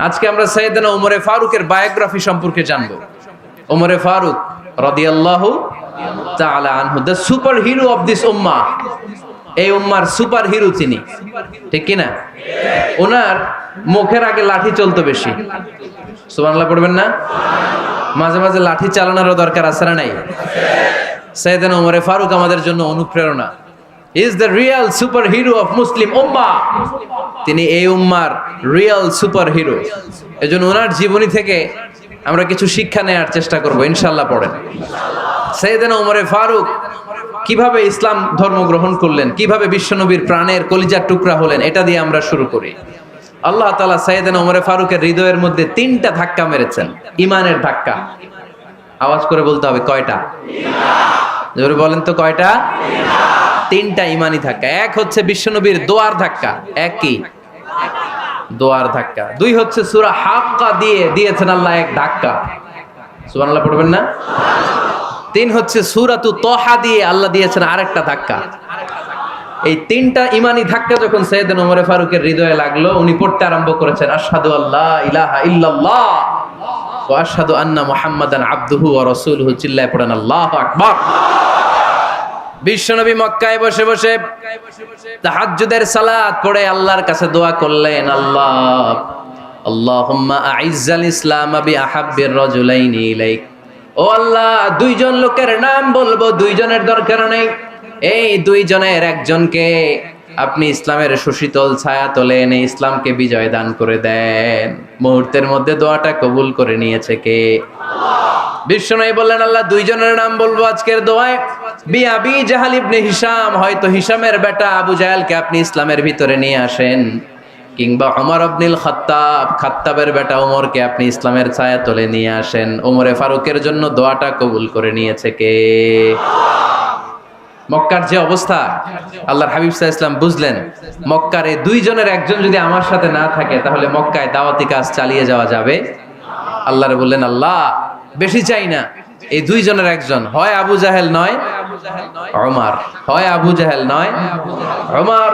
আজকে আমরা সাইয়েদনা ওমরে ফারুকের বায়োগ্রাফি সম্পর্কে জানবো। ওমরে ফারুক রাদিয়াল্লাহু তাআলা আনহু, the superhero of this উম্মাহ। এই উম্মার সুপার হিরো তিনি, ঠিক কি না? ওনার মুখের আগে লাঠি চলতো বেশি। সুবহানাল্লাহ পড়বেন না? মাঝে মাঝে লাঠি চালানোরও দরকার আছে না নাই? সাইয়েদনা ওমরে ফারুক আমাদের জন্য অনুপ্রেরণা। Is the real superhero of Muslim উম্মাহ। তিনি এই উম্মার রিয়েল সুপার হিরো। এজন্য ওনার জীবনী থেকে আমরা কিছু শিক্ষা নেওয়ার চেষ্টা করব ইনশাআল্লাহ। পড়েন সাইয়েদনা ওমরে ফারুক কিভাবে ইসলাম ধর্ম গ্রহণ করলেন, কিভাবে বিশ্বনবীর প্রাণের কলিজার টুকরা হলেন, এটা দিয়ে আমরা শুরু করি। আল্লাহ তাআলা সাইয়েদনা ওমরে ফারুকের হৃদয়ের মধ্যে 3টা ধাক্কা মেরেছেন, ইমানের ধাক্কা। আওয়াজ করে বলতে হবে কয়টা? জোরে বলেন তো কয়টা? 3টা ইমানি ধাক্কা। এক হচ্ছে বিশ্বনবীর দোয়ার ধাক্কা। এক কি? দোয়ার ধাক্কা। 2 হচ্ছে সূরা হাক্কা দিয়ে দিয়েছেন আল্লাহ এক ধাক্কা। সুবহানাল্লাহ পড়বেন না? 3 হচ্ছে সূরাতু তাহা দিয়ে আল্লাহ দিয়েছেন আরেকটা ধাক্কা। এই 3টা ইমানি ধাক্কা যখন সাইয়েদনা ওমরে ফারুকের হৃদয়ে লাগলো, উনি পড়তে আরম্ভ করেছেন আশহাদু আল্লা ইলাহা ইল্লাল্লাহ ওয়া আশহাদু আন্না মুহাম্মাদান আবদুহু ওয়া রাসূলুহু। চিল্লায়ে পড়েন আল্লাহু আকবার। বিশ্বনবী মক্কায় বসে বসে তাহাজ্জুদের সালাত পড়ে আল্লাহর কাছে দোয়া করলেন, আল্লাহুম্মা আইজ্জাল ইসলাম বিআহাব্বির রাজুলাইনি ইলাইক। ও আল্লাহ, 2 জন লোকের নাম বলবো, 2 জনের দরকার নেই। এই 2 জনের একজনকে আপনি ইসলামের সুশীতল ছায়া তলে এনে ইসলামকে বিজয় দান করে দেন। মুহূর্তের মধ্যে দোয়াটা কবুল করে নিয়েছে কে? বিশ্বনবী বললেন, আল্লাহ 2 জনের নাম বলবো আজকের দোয়ায়। আবি জাহাল ইবনে হিশাম, হয়তো হিশামের বেটা আবু জাহেলকে আপনি ইসলামের ভিতরে নিয়ে আসেন, কিংবা ওমর ইবনুল খাত্তাব, খাত্তাবের বেটা ওমরকে আপনি ইসলামের ছায়া তলে নিয়ে আসেন। ওমরে ফারুকের জন্য দোয়াটা কবুল করে নিয়েছে কে? মক্কার যে অবস্থা, আল্লাহর হাবিব সাল্লাল্লাহু আলাইহি ওয়াসাল্লাম বুঝলেন মক্কার এই 2 জনের একজন যদি আমার সাথে না থাকে তাহলে মক্কায় দাওয়াতি কাজ চালিয়ে যাওয়া যাবে। আল্লাহরে বললেন, আল্লাহ বেশি চাই না, এই 2 জনের একজন, হয় আবু জাহেল নয় ওমর, হয় আবু জাহেল নয় ওমর।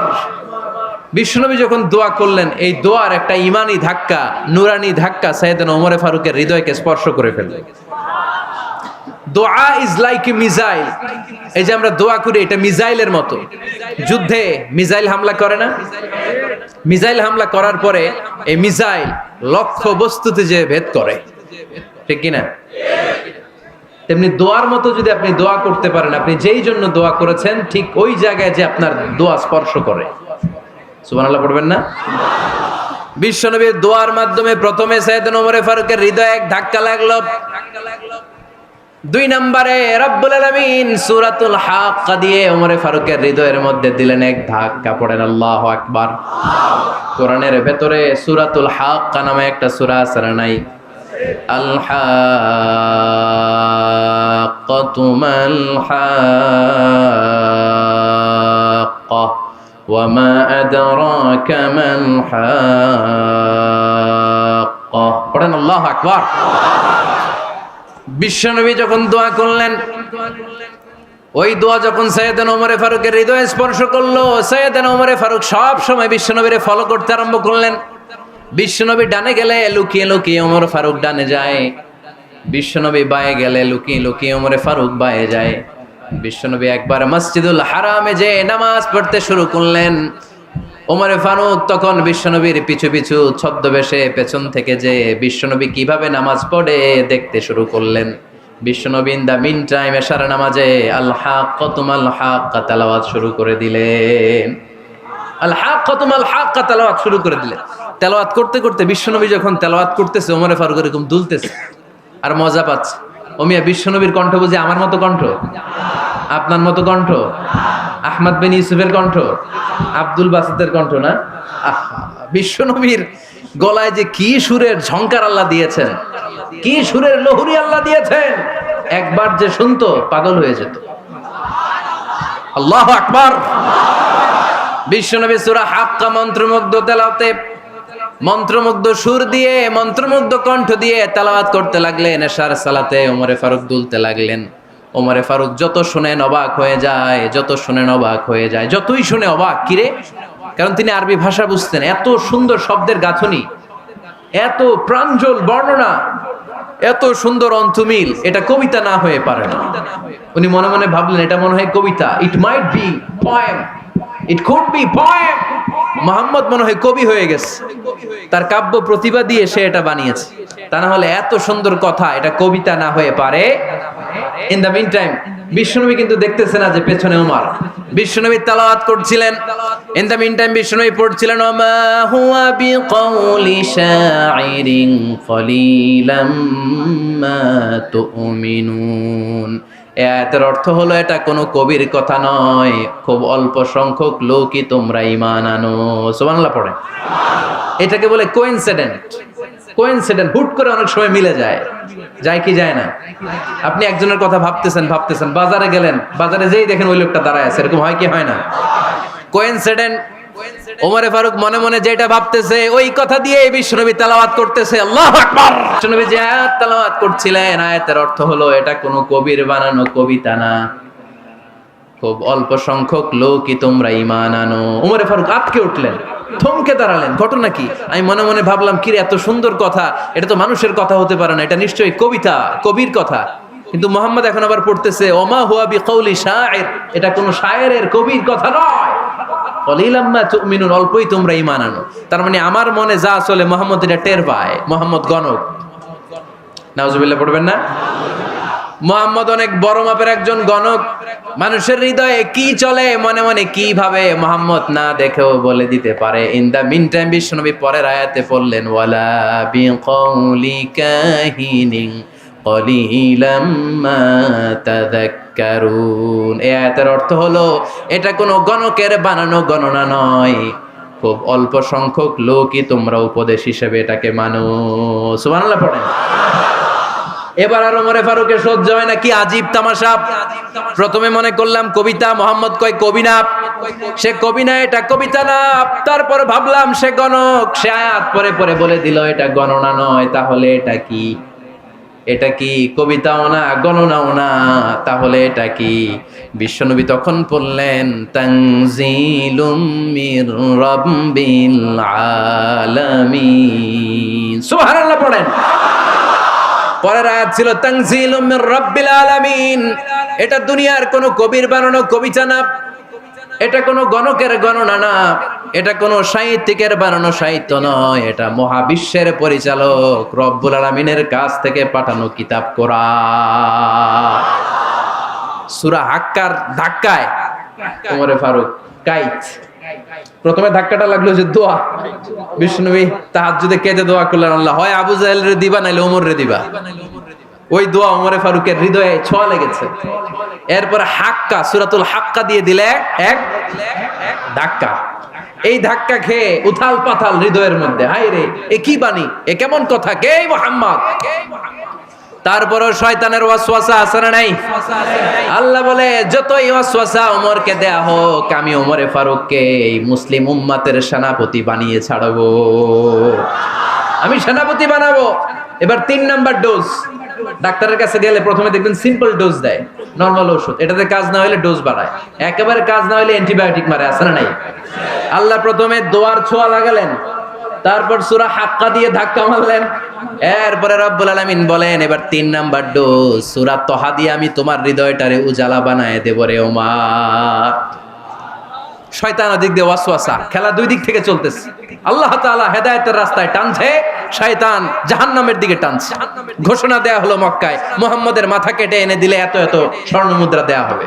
বিশ্বনবী যখন দোয়া করলেন, এই দোয়ার একটা ইমানি ধাক্কা, নুরানি ধাক্কা সাইয়েদনা ওমরে ফারুকের হৃদয়কে স্পর্শ করে ফেলল। দোয়া ইজ লাইক এ মিসাইল। এই যে আমরা দোয়া করি, এটা মিসাইলের মতো। যুদ্ধে মিসাইল হামলা করে না? মিসাইল হামলা করার পরে এই মিসাইল লক্ষ্য বস্তুতে যে ভেদ করে, ঠিক কিনা? তেমনি দোয়ার মতো যদি আপনি দোয়া করতে পারেন, আপনি যেই জন্য দোয়া করেছেন ঠিক ওই জায়গায় যে আপনার দোয়া স্পর্শ করে। সুবহানাল্লাহ পড়বেন না? বিশ্বনবীর দোয়ার মাধ্যমে প্রথমে সাইয়েদনা ওমরে ফারুকের হৃদয়ে এক ধাক্কা লাগলো। 2 নম্বরে রব্বুল আলামিন সূরাতুল হাক্কা দিয়ে ওমরে ফারুকের হৃদয়ের মধ্যে দিলেন এক ধাক্কা। পড়েন আল্লাহু আকবার। কোরআনের ভেতরে সূরাতুল হাক্কা নামে একটা সূরা আছে না নাই? আল হাক্কাতু মাল হাক্কা ওয়া মা আদরাকা মাল হাক্কা। পড়েন আল্লাহু আকবার। বিশ্বনবী যখন দোয়া করলেন, ওই দোয়া যখন সাইয়েদনা ওমরে ফারুকের হৃদয়ে স্পর্শ করলো, সাইয়েদনা ওমরে ফারুক সব সময় বিশ্বনবীরে ফলো করতে আরম্ভ করলেন। বিশ্বনবী ডানে গেলে লুকিয়ে লুকিয়ে ওমর ফারুক ডানে যায়, বিশ্বনবী বায়ে গেলে লুকিয়ে লুকিয়ে ওমরে ফারুক বায়ে যায়। বিশ্বনবী একবার মসজিদুল হারামে যে নামাজ পড়তে শুরু করলেন, ওমরে ফারুক তখন বিশ্বনবীর পিছু পিছু ছদ্মবেশে পেছন থেকে যে বিশ্বনবী কিভাবে নামাজ পড়ে দেখতে শুরু করলেন। বিশ্বনবী ইন দা মিন টাইম এশার নামাজে আল হাক্কাতু মাল হাক্কা তেলাওয়াত শুরু করে দিলেন। আল হাক্কাতু মাল হাক্কা তেলাওয়াত শুরু করে দিলেন। তেলাওয়াত করতে করতে বিশ্বনবী যখন তেলাওয়াত করতেছে, ওমরে ফারুক এরকম দুলতেছে আর মজা পাচ্ছে। ও মিয়া, বিশ্বনবীর কণ্ঠ বুঝি আমার মতো কণ্ঠ? আপনার মতো কণ্ঠ? আহমদ বিন ইউসুফের কণ্ঠ? আব্দুল বাসিতের কণ্ঠ না? বিশ্বনবীর গলায় যে কি সুরের ঝংকার আল্লাহ দিয়েছেন, কি সুরের লহরী আল্লাহ দিয়েছেন, একবার যে শুনতো পাগল হয়ে যেত। আল্লাহু আকবার। বিশ্বনবী সূরা হাক্কা মন্ত্রমুগ্ধ তেলাওয়াতে, মন্ত্রমুগ্ধ সুর দিয়ে, মন্ত্রমুগ্ধ কণ্ঠ দিয়ে তেলাওয়াত করতে লাগলেন। এশার সালাতে ওমরে ফারুক দুলতে লাগলেন। ওমরে ফারুক যত শুনেন অবাক হয়ে যায়, যত শুনেন অবাক হয়ে যায়, যতই শুনে অবাক। কিরে? কারণ তিনি আরবি ভাষা বুঝতেন, এত সুন্দর শব্দের গাঁথনি, এত প্রাঞ্জল বর্ণনা, এত সুন্দর অন্তমিল, এটা কবিতা না হয়ে পারে না। উনি মনে মনে ভাবলেন এটা মনে হয় কবিতা, it might be poem, it could be poem. Muhammad মনে হয় কবি হয়ে গেছে, তার কাব্য প্রতিভা দিয়ে সে এটা বানিয়েছে। তা না হলে এত সুন্দর কথা, এটা কবিতা না হয়ে পারে। ইন দ্য মিন টাইম বিশ্বনবী কিন্তু দেখতেছে না যে পেছনে ওমর। বিশ্বনবী তেলাওয়াত করছিলেন, ইন দ্য মিন টাইম বিশ্বনবী পড়ছিলেন ওমা হুয়া বিকাউলি শাইরিন কলিলাম মা তুমিনুন। এর অর্থ হলো এটা কোনো কবির কথা নয়, খুব অল্প সংখ্যক লোকই তোমরা ঈমান আনো। সুবহানাল্লাহ পড়ে। এটাকে বলে কোইন্সিডেন্ট। কোইন্সিডেন্ট হুট করে অনেক সময় মিলে যায়, যায় কি যায় না? আপনি একজনের কথা ভাবতেছেন বাজারে গেলেন, বাজারে যেই দেখেন ওই লোকটা দাঁড়ায় আছে, এরকম হয় কি হয় না? কোইন্সিডেন্ট। ওমরে ফারুক মনে মনে যেটা ভাবতেছে ওই কথা দিয়ে বিশ্বনবী তেলাওয়াত করতেছে, আল্লাহু আকবার। বিশ্বনবী যে আয়াত তেলাওয়াত করছিলেন, আয়াতের অর্থ হলো এটা কোনো কবির বানানো কবিতা না, খুব অল্প সংখ্যক লোকই তোমরা ঈমান আনো। ওমরে ফারুক আটকে উঠলেন, থমকে দাঁড়ালেন। ঘটনা কি? আমি মনে মনে ভাবলাম কি রে, এত সুন্দর কথা, এটা তো মানুষের কথা হতে পারে না, এটা নিশ্চয়ই কবিতা, কবির কথা। কিন্তু মুহাম্মদ এখন আবার পড়তেছে ওমা হুয়া বিকাউলি শাইর, এটা কোনো শায়েরের, কবির কথা নয়। কলিলাম মা তুমিনুন, অল্পই তোমরা ঈমান আনো। তার মানে আমার মনে যা চলে মুহাম্মদ এটা টের পায়। মুহাম্মদ গণক। নাউজুবিল্লাহ পড়বেন না? মুহাম্মদ অনেক বড় মাপের একজন গণক। মানুষের হৃদয়ে কি চলে, মনে মনে কি ভাবে, মুহাম্মদ না দেখেও বলে দিতে পারে। ইন দা মিন টাইম বিশ্বনবী পরের আয়াতে পড়লেন ওয়ালা বিকাউলি কাহিনিন কলিলাম মা তাযাক্কারুন। এই আয়াতের অর্থ হলো এটা কোনো গণকের বানানো গণনা নয়, খুব অল্প সংখ্যক লোকই তোমরা উপদেশ হিসেবে এটাকে মানো। সুবহানাল্লাহ পড়েন। এবার আর ওমরে ফারুকের সহ্য হয় না, কি আজীব তামাশা। প্রথমে মনে করলাম কবিতা, মোহাম্মদ কয় কবি না, সে কবি না, এটা কবিতা না। তারপর ভাবলাম সে গণক, সে আয়াত পরে পরে বলে দিল এটা গণনা নয়, তাহলে এটা কি? এটা কি কবিতাও না, গণনাও না, তাহলে এটা কি? বিশ্বনবী তখন বললেন তানজিলুম মির রাব্বিল আলামিন। সুবহানাল্লাহ পড়েন। পরের আয়াত ছিল তানজিলুম মির রাব্বিল আলামিন। এটা দুনিয়ার কোনো কবির বানানো কবিতা না, এটা কোনো গণকের গণনা না, এটা কোনো সাহিত্যিকের বানানো সাহিত্য নয়, এটা মহাবিশ্বের পরিচালক রব্বুল আলামিনের কাছ থেকে পাঠানো কিতাব কোরআন। সূরা হাক্কার ধাক্কায় ওমরে ফারুক কাইত। প্রথমে ধাক্কাটা লাগলো যে দোয়া। বিষ্ণুনবী তাহাজ্জুদে কেঁদে দোয়া করলেন, আল্লাহ হয় আবু জাহেল রে দিবা নাইলে ওমর রে দিবা। ওই দোয়া ওমরে ফারুকের হৃদয়ে ছোঁয়া লেগেছে। এরপরে হাক্কা, সূরাতুল হাক্কা দিয়ে দিলে এক ধাক্কা। এই ধাক্কা খেয়ে উথাল পাথাল হৃদয়ের মধ্যে, হায় রে এ কি বাণী, এ কেমন কথা, কে মুহাম্মদ? তারপরও শয়তানের ওয়াসওয়াসা আছে না নাই? আল্লাহ বলে যতই ওয়াসওয়াসা ওমরকে দেয়া হোক, আমি ওমরে ফারুককে এই মুসলিম উম্মাতের সেনাপতি বানিয়ে ছাড়বো, আমি সেনাপতি বানাবো। এবার 3 নাম্বার ডোজ। ডাক্তারের কাছে গেলে প্রথমে দেখবেন সিম্পল ডোজ দেয়, নরমাল ওষুধ, এটাতে কাজ না হলে ডোজ বাড়ায়, একেবারে কাজ না হলে অ্যান্টিবায়োটিক মারে, আছে না নাই? আল্লাহ প্রথমে দোয়ার ছোঁয়া লাগালেন, তারপর সূরা হাক্কা দিয়ে ধাক্কা মারলেন, এরপরে রব্বুল আলামিন বলেন এবার 3 নাম্বার ডোজ সূরা তহা দিয়ে আমি তোমার হৃদয়টারে উজালা বানায় দেব রে ওমর। শয়তান ওদিক দিয়ে ওয়াসওয়াসা, খেলা দুই দিক থেকে চলতেছে। আল্লাহ তাআলা হেদায়েতের রাস্তায় টানছে, শয়তান জাহান্নামের দিকে টানছে। ঘোষণা দেয়া হলো মক্কায়, মুহাম্মদের মাথা কেটে এনে দিলে এত এত স্বর্ণ মুদ্রা দেয়া হবে।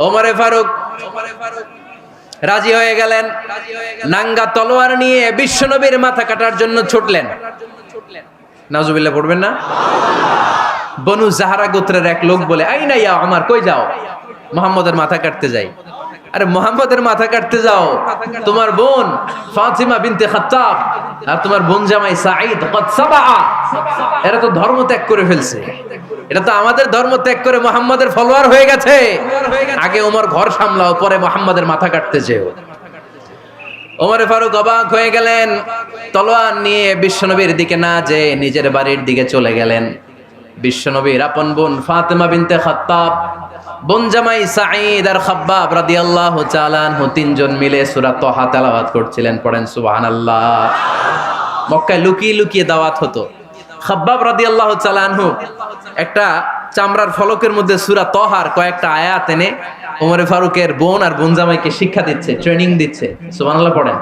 ওমরে ফারুক রাজি হয়ে গেলেন, নাঙ্গা তলোয়ার নিয়ে বিশ্বনবীর মাথা কাটার জন্য ছুটলেন। নাউজুবিল্লাহ পড়বেন না? বনু জাহরা গোত্রের এক লোক বলে, আইনা ইয়া ওমর, কই যাও? মুহাম্মদের মাথা কাটতে যাই। আরে মুহাম্মদের মাথা কাটতে যাও? তোমার বোন ফাতিমা বিনতে খাত্তাব আর তোমার বোন জামাই সাঈদ কদ সাবা, এরা তো ধর্ম ত্যাগ করে ফেলছে, এটা তো আমাদের ধর্ম ত্যাগ করে মুহাম্মদের ফলোয়ার হয়ে গেছে। আগে ওমর ঘর সামলাও, পরে মুহাম্মদের মাথা কাটতে যেও। ওমরে ফারুক অবাক হয়ে গেলেন, তলোয়ার নিয়ে বিশ্বনবীর দিকে না যেয়ে নিজের বাড়ির দিকে চলে গেলেন। বিশ্বনবীর আপন বোন ফাতিমা বিনতে খাত্তাব, বোন জামাই সাঈদ আর খাব্বাব রাদিয়াল্লাহু তাআলা আনহু, 3 জন মিলে সূরা তহা তেলাওয়াত করছিলেন। পড়েন সুবহানাল্লাহ। মক্কায় লুকিয়ে লুকিয়ে দাওয়াত হতো। খাব্বাব রাদিয়াল্লাহু তাআলা আনহু একটা চামড়ার ফলকের মধ্যে সূরা তহার কয়েকটা আয়াত এনে ওমরে ফারুকের বোন আর বোন জামাইকে শিক্ষা দিচ্ছে, ট্রেনিং দিচ্ছে। সুবহানাল্লাহ পড়েন।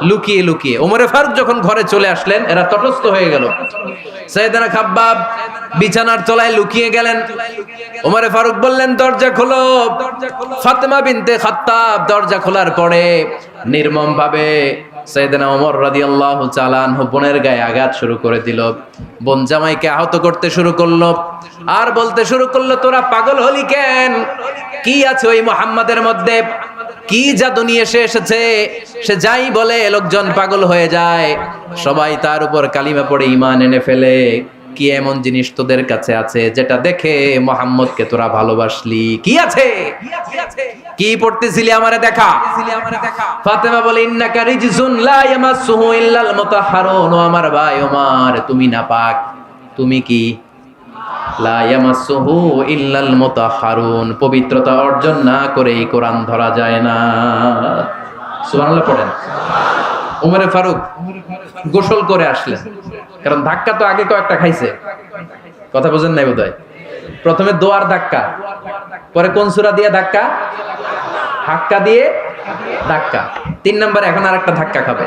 লুকিয়ে লুকিয়ে ওমরে ফারুক যখন ঘরে চলে আসলেন, এরা তটস্থ হয়ে গেল। সাইয়েদনা খাব্বাব বিছানার তলায় লুকিয়ে গেলেন। ওমরে ফারুক বললেন, দরজা খোলো। ফাতেমা বিনতে খাত্তাব দরজা খোলার পরে নির্মম ভাবে সাইয়েদনা ওমর রাদিয়াল্লাহু তাআলা আনহু বোনের গায়ে আঘাত শুরু করে দিল। বোন জামাইকে আহত করতে শুরু করলো আর বলতে শুরু করলো, তোরা পাগল হলি কেন? কি আছে ওই মুহাম্মাদের মধ্যে? কি জাদু নিয়ে এসেছে? সে যাই বলে লোকজন পাগল হয়ে যায়, সবাই তার উপর কালিমা পড়ে ঈমান এনে ফেলে। কি এমন জিনিস তোদের কাছে আছে যেটা দেখে মুহাম্মদকে তোরা ভালোবাসলি? কি আছে? কি পড়তেছিলি আমারে দেখা। ফাতেমা বলে, ইন্নাকা রিজসুন লা ইয়ামাসসুহু ইল্লাল মুতাহহারুন। ও আমার ভাই ওমর, তুমি নাপাক। তুমি কি? লা ইয়ামাসসুহু ইল্লাল মুতাহহারুন, পবিত্রতা অর্জন না করে এই কোরআন ধরা যায় না। সুবহানাল্লাহ পড়েন। ওমরে ফারুক গোসল করে আসলেন, কারণ ধাক্কা তো আগে কয়েকটা খাইছে। কথা বুঝেন নাই বোধহয়। প্রথমে দোয়ার ধাক্কা, পরে কোন সূরা দিয়ে ধাক্কা? হাক্কা দিয়ে ধাক্কা। 3 নাম্বার এখন আরেকটা ধাক্কা খাবে।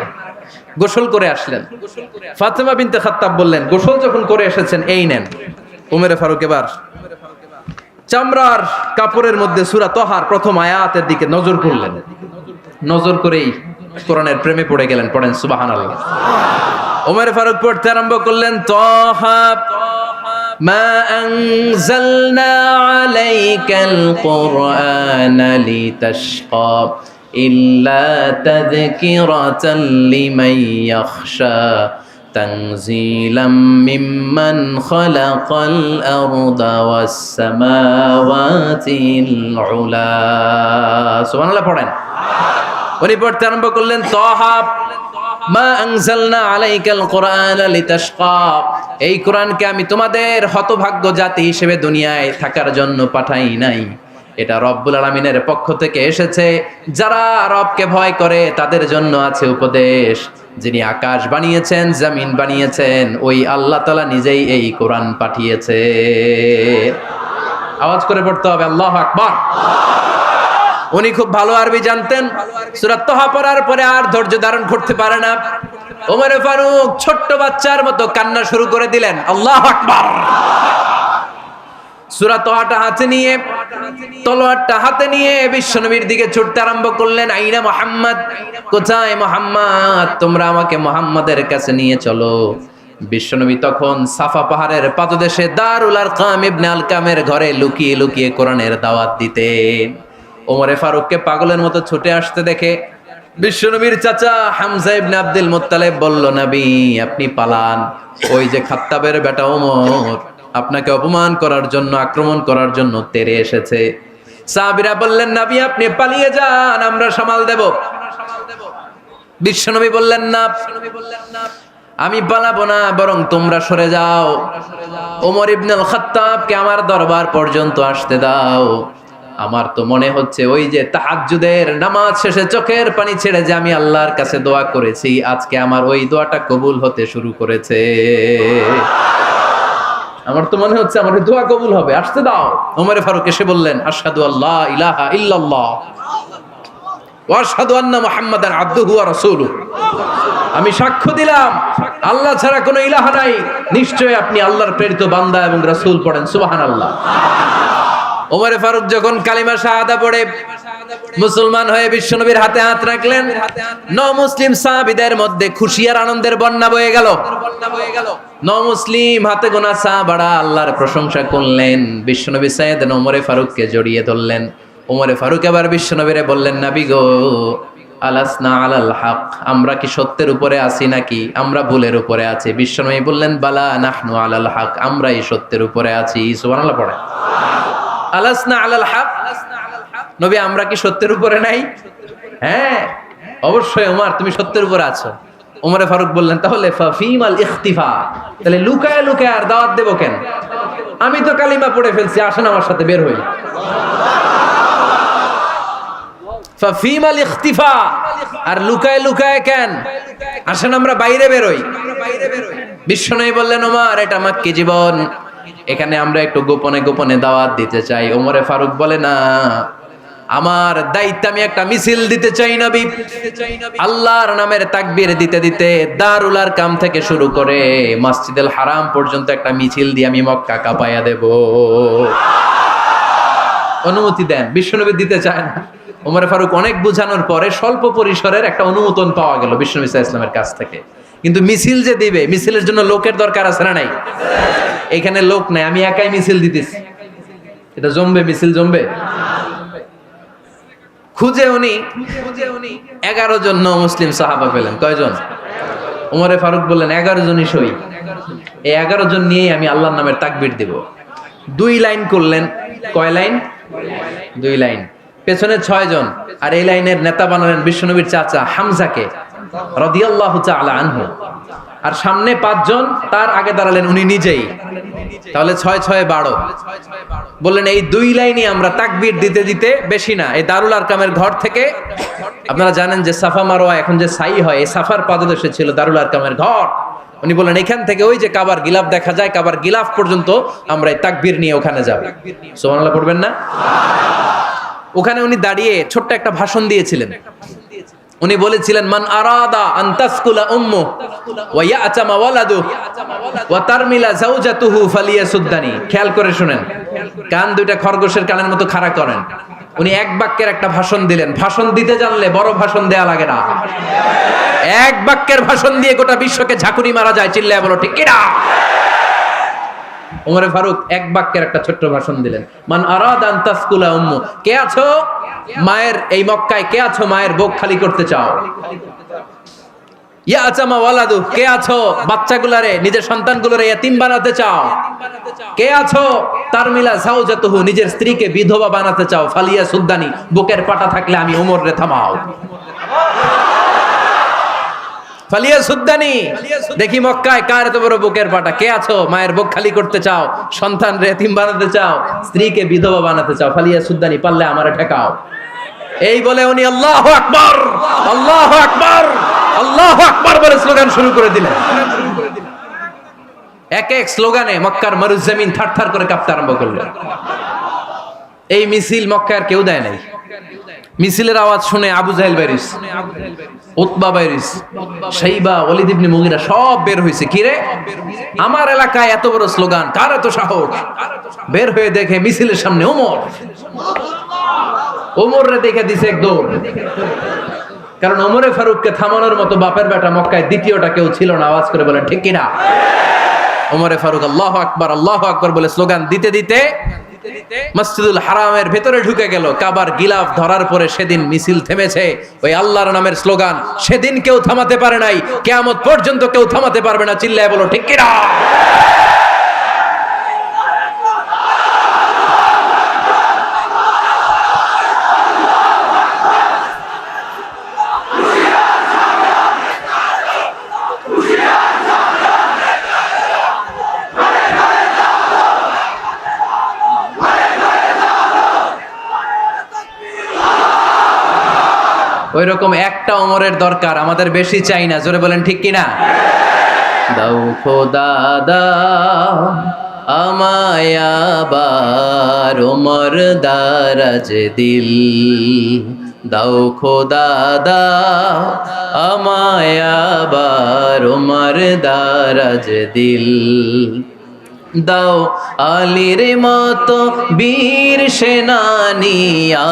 গোসল করে আসলেন। ফাতেমা বিনতে খাত্তাব বললেন, গোসল যখন করে এসেছেন, এই নেন। ওমরে ফারুক এবার চামড়ার কাপড়ের মধ্যে সূরা তহার প্রথম আয়াতের দিকে নজর করলেন। নজর করেই কোরআনের প্রেমে পড়ে গেলেন। পড়েন সুবহানাল্লাহ। ওমরে ফারুক পড়তে আরম্ভ করলেন, তহা মা আনজালনা আলাইকাল কুরআনা লিতাশকা ইল্লা তাযকিরাতাল লিমান ইয়াখশা তানজিলাম মিম্মান খালাকাল আরদা ওয়াস সামাওয়াতিল উলা। সুবহানাল্লাহ পড়েন। উনি পড়তে আরম্ভ করলেন, তহা মা আনজালনা আলাইকাল কুরআনা লিতাশকা, এই কোরআনকে আমি তোমাদের হতভাগ্য জাতি হিসেবে দুনিয়ায় থাকার জন্য পাঠাই নাই। এটা রব্বুল আলামিনের পক্ষ থেকে এসেছে। যারা রবকে ভয় করে তাদের জন্য আছে উপদেশ। যিনি আকাশ বানিয়েছেন, জমিন বানিয়েছেন, ওই আল্লাহ তাআলা নিজেই এই কোরআন পাঠিয়েছে। আওয়াজ করে পড়তে হবে, আল্লাহু আকবার। উনি খুব ভালো আরবি জানতেন। সূরা তহা পড়ার পরে আর ধৈর্য ধারণ করতে পারে না। ওমরে ফারুক ছোট্ট বাচ্চার মতো কান্না শুরু করে দিলেন। আল্লাহু আকবার। সূরা তহাটা হাতে নিয়ে, তলোয়ারটা হাতে নিয়ে বিশ্বনবীর দিকে ছুটতে আরম্ভ করলেন। আইনা মুহাম্মদ, কোথায় মুহাম্মদ? তোমরা আমাকে মুহাম্মাদের কাছে নিয়ে চলো। বিশ্বনবী তখন সাফা পাহাড়ের পাদদেশে দারুল আরকাম ইবনে আলকামের ঘরে লুকিয়ে লুকিয়ে কোরআনের দাওয়াত দিতেন। ওমরে ফারুককে পাগলের মতো ছুটে আসতে দেখে বিশ্বনবীর চাচা হামজা ইবনে আব্দুল মুত্তালিব বলল, নবী আপনি পালান। ওই যে খাত্তাবের বেটা ওমর আপনাকে অপমান করার জন্য, আক্রমণ করার জন্য তেড়ে এসেছে। সাহাবীরা বললেন, নবী আপনি পালিয়ে যান, আমরা সামাল দেব। বিশ্বনবী বললেন, না, আমি পালাবো না, বরং তোমরা সরে যাও। ওমর ইবনুল খাত্তাবকে আমার দরবার পর্যন্ত আসতে দাও। আমার তো মনে হচ্ছে ওই যে তাহাজ্জুদের নামাজ শেষে চোখের পানি ছেড়ে যে আমি আল্লাহর কাছে দোয়া করেছি, আজকে আমার ওই দোয়াটা কবুল হতে শুরু করেছে। আমার তো মনে হচ্ছে আমার দোয়া কবুল হবে, আসতে দাও। ওমরে ফারুক এসে বললেন, আশহাদু আল্লা ইলাহা ইল্লাল্লাহ ওয়া আশহাদু আন্না মুহাম্মাদান আবদুহু ওয়া রাসূলুহু। আমি সাক্ষ্য দিলাম আল্লাহ ছাড়া কোনো ইলাহা নাই, নিশ্চয় আপনি আল্লাহর প্রেরিত বান্দা এবং রাসূল। পড়েন সুবহানাল্লাহ। ওমরে ফারুক যখন কালিমা শাহাদা পড়ে মুসলমান হয়ে বিশ্বনবীর হাতে হাত রাখলেন, মুসলিম সাহাবীদের মধ্যে খুশি আর আনন্দের বন্যা বয়ে গেল। মুসলিম হাতে গোনা সাহাবারা আল্লাহর প্রশংসা করলেন। বিশ্বনবী সাইয়েদনা ওমরে ফারুককে জড়িয়ে ধরলেন। ওমরে ফারুক এবার বিশ্বনবীরে বললেন, নবী গো, আলাসনা আলাল হক, আমরা কি সত্যের উপরে আছি নাকি আমরা ভুলের উপরে আছি? বিশ্বনবী বললেন, বালা নাহনু আলাল হক, আমরাই সত্যের উপরে আছি। সুবহানাল্লাহ পড়ে। আলাসনা আলাল হক, নবী আমরা কি সত্যের উপরে নাই? হ্যাঁ অবশ্যই ওমর, তুমি সত্যের উপরে আছো। ওমরে ফারুক বললেন, তাহলে ফাফিমাল ইখতিফা, তাহলে লুকায় লুকায় আর দাওয়াত দেব কেন? আমি তো কালিমা পড়ে ফেলছি, আসেন আমার সাথে বের হই। ফাফিমাল ইখতিফা, আর লুকায় লুকায় কেন? আসেন আমরা বাইরে বেরোই। বিশ্বনবী বললেন, ওমর এটা মাক্কি জীবন, এখানে আমরা একটু গোপনে গোপনে দাওয়াত দিতে চাই। ওমরে ফারুক বলে, না, আমার দায়িত্ব, আমি একটা মিছিল দিতে চাই নবী। আল্লাহর নামের তাকবীর দিতে দিতে দারুল আরকাম থেকে শুরু করে মসজিদুল হারাম পর্যন্ত একটা মিছিল দিয়ে আমি মক্কা কাঁপাইয়া দেব। অনুমতি দেন। বিশ্বনবী দিতে চায় না। ওমর ফারুক অনেক বুঝানোর পরে স্বল্প পরিসরের একটা অনুমোদন পাওয়া গেল বিশ্বনবী সাল্লাল্লাহু আলাইহি ওয়াসাল্লামের কাছ থেকে। কিন্তু মিছিল যে দিবে, মিছিলের জন্য লোকের দরকার আছে না নাই? এখানে লোক নাই, আমি একাই মিছিল দিতেছি। এটা জমবে? মিছিল জমবে? খুঁজে উনি 11 জন মুসলিম সাহাবা পেলেন। কয়জন? ওমরে ফারুক বললেন 11 জনই সই। এই 11 জন নিয়েই আমি আল্লাহর নামের তাকবীর দেব। 2 লাইন করলেন। কয় লাইন? 2 লাইন। পেছনে 6 জন, আর এই লাইনের নেতা বানালেন বিশ্বনবীর চাচা হামজাকে রাদিয়াল্লাহু তাআলা আনহু। আর সামনে 5 জন, তার আগে দাঁড়ালেন উনি নিজেই। তাহলে 6 6 12। বললেন এই 2 লাইনই আমরা তাকবীর দিতে দিতে, বেশি না, এই দারুল আরকামের ঘর থেকে, আপনারা জানেন যে সাফা মারওয়া এখন যে সাই হয়, এই সাফার পাদদেশে ছিল দারুল আরকামের ঘর। উনি বললেন এখান থেকে ওই যে কাবার গিলাফ দেখা যায়, কাবার গিলাফ পর্যন্ত আমরা এই তাকবীর নিয়ে ওখানে যাব। সুবহানাল্লাহ পড়বেন না? ওখানে উনি দাঁড়িয়ে ছোট্ট একটা ভাষণ দিয়েছিলেন। উনি বলেছিলেন, মান আরাদা আন তাসকুলা উম্মু ওয়া ইয়াতামা ওয়ালাদু ওয়া তারমিলা যাওজাতুহু ফালিয়াসুদ্দানি। খেয়াল করে শুনেন, কান দুইটা খরগোশের কানের মতো খাড়া করেন। উনি এক বাক্যের একটা ভাষণ দিলেন। ভাষণ দিতে জানলে বড় ভাষণ দেয়া লাগে না। এক বাক্যের ভাষণ দিয়ে গোটা বিশ্বকে ঝাঁকুনি মারা যায়। চিল্লায় বলো ঠিক কি না? ওমরে ফারুক এক বাক্যের একটা ছোট্ট ভাষণ দিলেন। মান আরাদা আন তাসকুলা উম্মু, কে আছো মায়ের এই মক্কায়, কে আছো মায়ের বুক খালি করতে চাও? ইয়াতামা ওয়ালাদু, কে আছো বাচ্চাগুলারে, নিজের সন্তানগুলোরে ইয়াতিম বানাতে চাও? কে আছো তারমিলা যাওজাতুহু, নিজের স্ত্রীকে বিধবা বানাতে চাও? ফালিয়া সুদ্দানি, বুকের পাটা থাকলে আমি ওমর রে থামাও। ফালিয়া সুদ্দানি, দেখি মক্কায় কার এত বড় বুকের পাটা। কে আছো মায়ের বুক খালি করতে চাও, সন্তান রে এতিম বানাতে চাও, স্ত্রীকে বিধবা বানাতে চাও? ফালিয়া সুদ্দানি, পারলে আমারে ঠেকাও। এই বলে উনি আল্লাহু আকবার, আল্লাহু আকবার, আল্লাহু আকবার বলে স্লোগান শুরু করে দিলেন। এক এক স্লোগানে মক্কার মরুজমিন থারথার করে কাঁপতে আরম্ভ করল। এই মিছিল মক্কার কেউ দেয় নাই। মিছিলের আওয়াজ শুনে আবু জাহেল বাইরিস, উতবা বাইরিস, শাইবা, ওয়ালিদ ইবনে মুগিরা সব বের হয়েছে। কি রে, আমার এলাকায় এত বড় স্লোগান, কার এত সাহস? বের হয়ে দেখে মিছিলের সামনে ওমর। ওমর রে দেখে দিছে এক দৌড়। কারণ ওমরে ফারুককে থামানোর মতো বাপের বেটা মক্কায় দ্বিতীয়টা কেউ ছিল না। আওয়াজ করে বলেন ঠিক কিনা? ওমরে ফারুক আল্লাহু আকবার, আল্লাহু আকবার বলে স্লোগান দিতে দিতে মসজিদুল হারামের ভেতরে ঢুকে গেল। কাবার গিলাফ ধরার পরে সেদিন মিছিল থেমেছে। ওই আল্লাহর নামের স্লোগান সেদিন কেউ থামাতে পারে নাই, কিয়ামত পর্যন্ত কেউ থামাতে পারবে না। চিল্লায় বলো ঠিক কিনা? ওই রকম একটা ওমরের দরকার, আমাদের বেশি চাই না। জোরে বলেন ঠিক কিনা? দাও খোদা দাও আমায় আবার ওমর দারাজ দিল, দাও খোদা দাও আমায় আবার ওমর দারাজ দিল, দাও আলীর মতো বীর সেনানি,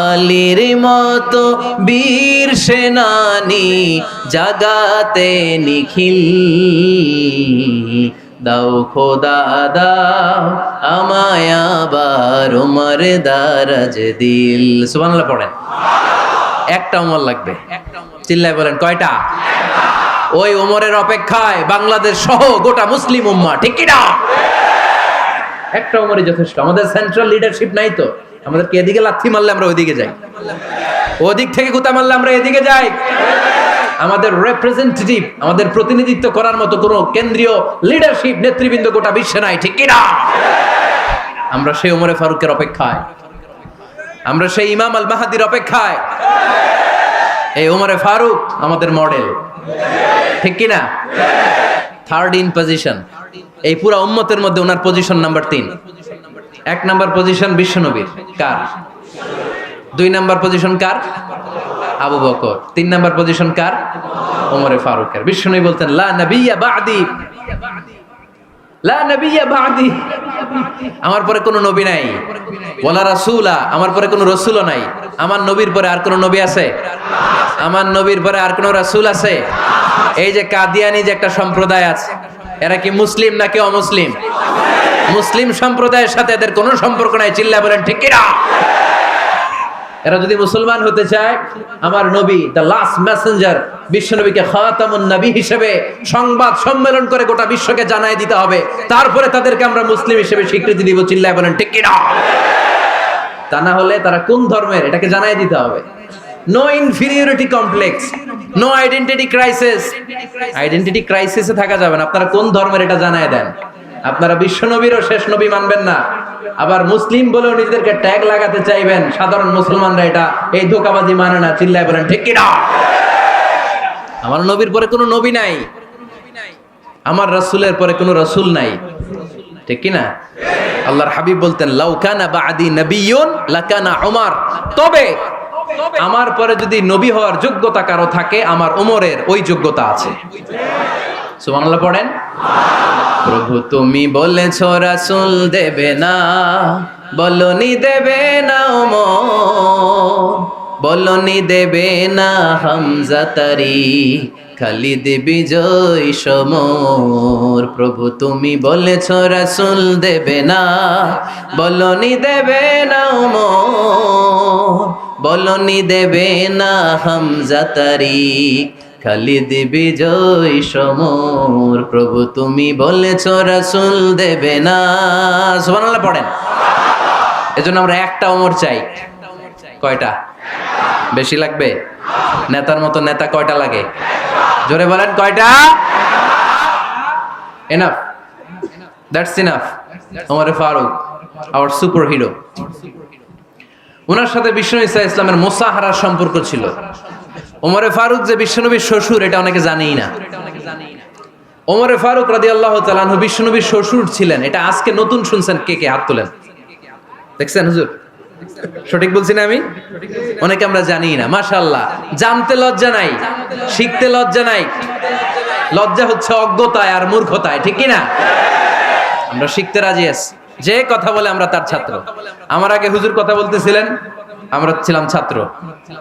আলীর মতো বীর সেনানি জাগাতে নিখিল, দাও খোদা দাও আমায় আবার ওমর দারাজ দিল। সুবহানাল্লাহ পড়েন। একটা ওমর লাগবে। চিল্লায় বলেন কয়টা? ওই ওমরের অপেক্ষায় বাংলাদেশ সহ গোটা মুসলিম উম্মাহ, ঠিক কি না? একটা ওমরই যথেষ্ট। আমাদের সেন্ট্রাল লিডারশিপ নাই তো, আমাদেরকে এদিকে লাথি মারলে আমরা ওইদিকে যাই, ওদিক থেকে গুতা মারলে আমরা এদিকে যাই। আমাদের রিপ্রেজেন্টেটিভ, আমাদের প্রতিনিধিত্ব করার মতো কোনো কেন্দ্রীয় লিডারশিপ নেতৃবৃন্দ গোটা বিশ্বে নাই, ঠিক কি না? আমরা সেই ওমরে ফারুকের অপেক্ষায়, আমরা সেই ইমাম আল মাহাদির অপেক্ষায়। এই ওমরে ফারুক আমাদের মডেল, ঠিক কিনা? থার্ড ইন পজিশন এই পুরা উম্মতের মধ্যে ওনার পজিশন নাম্বার 3। 1 নাম্বার পজিশন বিশ্বনবীর, কার? 2 নাম্বার পজিশন কার? আবু বকর। 3 নাম্বার পজিশন কার? ওমরে ফারুকের। বিশ্বনবী বলতেন লা নবিয়্যা বা'দি, লা নবিয়্যা বা'দি, আমার পরে কোনো নবী নাই। ওয়ালা রাসূলা, আমার পরে কোনো রাসূলও নাই। আমার নবীর পরে আর কোনো নবী আছে? আমার নবীর পরে আর কোনো রাসূল আছে? এই যে কাদিয়ানি যে একটা সম্প্রদায় আছে, এরা কি মুসলিম নাকি অমুসলিম? মুসলিম সম্প্রদায়ের সাথে এদের কোনো সম্পর্ক নাই। চিল্লায় বলেন ঠিক কিনা? এরা যদি মুসলমান হতে চায়, আমার নবী দ্য লাস্ট মেসেঞ্জার বিশ্বনবীকে খাতামুন নবী হিসেবে সংবাদ সম্মেলন করে গোটা বিশ্বকে জানাই দিতে হবে, তারপরে তাদেরকে আমরা মুসলিম হিসেবে স্বীকৃতি দিব। চিল্লায় বলেন ঠিক কিনা? তা না হলে তারা কোন ধর্মের এটাকে জানাই দিতে হবে। No inferiority complex, no identity crisis. Identity ক্রাইসিসে থাকা যাবে না। আপনারা কোন ধর্মের এটা জানাই দেন। আপনারা বিশ্বনবীরও শেষ নবী মানবেন না, আবার মুসলিম বলেও নিজেদেরকে ট্যাগ লাগাতে চাইবেন। সাধারণ মুসলমানরা এটা এই ধোঁকাবাজি মানে না। চিল্লায় বলেন ঠিক কিনা? আমার নবীর পরে কোনো নবী নাই, আমার রাসূলের পরে কোনো রাসূল নাই, ঠিক কিনা? আল্লাহর হাবিব বলতেন লাউ কানা বা'দি নাবিয়্যুন লাকানা উমর, তবে আমার পরে যদি নবী হওয়ার যোগ্যতা কারো থাকে, আমার ওমরের ওই যোগ্যতা আছে। সুবহানাল্লাহ পড়েন। প্রভু তুমি বলেছো রাসূল দেবে না, বলনি দেবে না ওমর, বলনি দেবে না হামজা তারি, খালিদ বিজয় সমর। প্রভু তুমি বলেছো রাসূল দেবে না, বলনি দেবে না ওমর, বলনি দেবে না হামজা তারি, খালিদ বিজয় সমর। প্রভু তুমি বলেছো রাসূল দেবে না। সুবহানাল্লাহ পড়েন। এজন্য আমরা একটা ওমর চাই। কয়টা? বেশি লাগবে? নেতার মতো নেতা কয়টা লাগে? জোরে বলেন কয়টা? Enough, that's enough. ওমরে ফারুক আওয়ার সুপার হিরো। ওনার সাথে বিশ্বনবী সাল্লাল্লাহু আলাইহি ওয়াসাল্লামের মুসাহারার সম্পর্ক ছিল। ওমরে ফারুক যে বিশ্বনবীর শ্বশুর, এটা অনেকে জানেই না। ওমরে ফারুক রাদিয়াল্লাহু তাআলা আনহু বিশ্বনবীর শ্বশুর ছিলেন। এটা আজকে নতুন শুনছেন। কে কে হাত তোলেন? দেখছেন হুজুর? সঠিক বলছি না আমি? অনেকে আমরা জানি না। মাশাআল্লাহ, জানতে লজ্জা নাই, শিখতে লজ্জা নাই। লজ্জা হচ্ছে অজ্ঞতায় আর মূর্খতায়, ঠিক কি না? আমরা শিখতে রাজি আছি। যে কথা বলে আমরা তার ছাত্র। আমার আগে হুজুর কথা বলতেছিলেন, আমরা ছিলাম ছাত্র।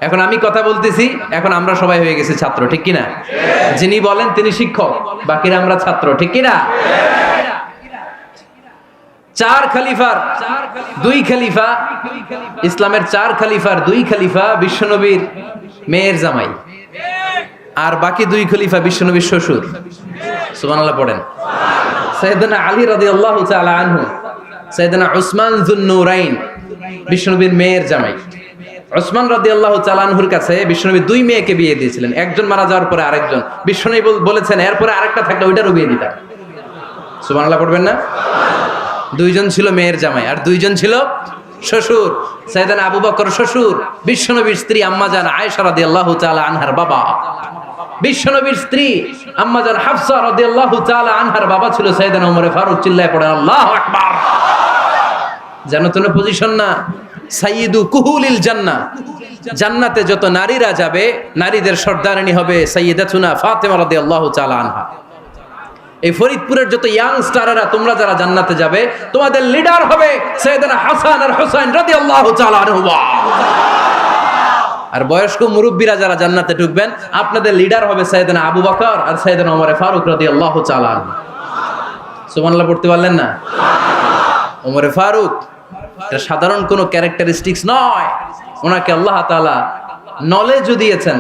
এখন আমি কথা বলতেছি, এখন আমরা সবাই হয়ে গেছি ছাত্র, ঠিক কি না? যিনি বলেন তিনি শিক্ষক, বাকিরা আমরা ছাত্র, ঠিক কি না? 4 খলিফার 2 খলিফা, ইসলামের 4 খলিফার 2 খলিফা বিশ্বনবীর মেয়ের জামাই, আর বাকি 2 খলিফা বিশ্বনবীর শ্বশুর। সুবহানাল্লাহ পড়েন। সাইয়েদনা আলী রাদিয়াল্লাহু তাআলা আনহু, সাইয়েদনা উসমান যুন নূরাইন বিশ্বনবীর মেয়ের জামাই। উসমান রাদিয়াল্লাহু তাআলা আনহুর কাছে বিশ্বনবী 2 মেয়েকে বিয়ে দিয়েছিলেন। একজন মারা যাওয়ার পরে আরেকজন। বিশ্বনবী বলেছেন এরপরে আরেকটা থাকলে ওইটারও বিয়ে দিতাম। সুবহানাল্লাহ পড়বেন না? 2 জন ছিল মেয়ের জামাই আর 2 জন ছিল শ্বশুর। সাইয়েদনা আবু বকর শ্বশুর, বিশ্বনবীর স্ত্রী আম্মাজান আয়েশা রাদিয়াল্লাহু তাআলা আনহার বাবা। বিশ্বনবীর স্ত্রী আম্মাজান হাফসা রাদিয়াল্লাহু তাআলা আনহার বাবা ছিল সাইয়েদনা ওমরে ফারুক। চিল্লায় পড়েন আল্লাহু আকবার। জানো তো না পজিশন না? সাইয়্যিদু কুহুলিল জান্নাহ, জান্নাতে যত নারীরা যাবে, নারীদের সর্দারিনী হবে সাইয়্যিদাতুনা ফাতেমা রাদিয়াল্লাহু তাআলা আনহা। এই ফরিদপুরের যত ইয়াং স্টাররা তোমরা যারা জান্নাতে যাবে, তোমাদের লিডার হবে সাইয়েদনা হাসান আর হুসাইন রাদিয়াল্লাহু তাআলা আনহুমা। আর বয়স্ক মুরব্বীরা যারা জান্নাতে ঢুকবেন, আপনাদের লিডার হবে সাইয়েদনা আবু বকর আর সাইয়েদনা ওমর ফারুক রাদিয়াল্লাহু তাআলা আনহু। সুবহানাল্লাহ পড়তে পারলেন না? ওমর ফারুক এটা সাধারণ কোনো ক্যারেক্টারিস্টিক্স নয়। ওনাকে আল্লাহ তাআলা নলেজও দিয়েছেন,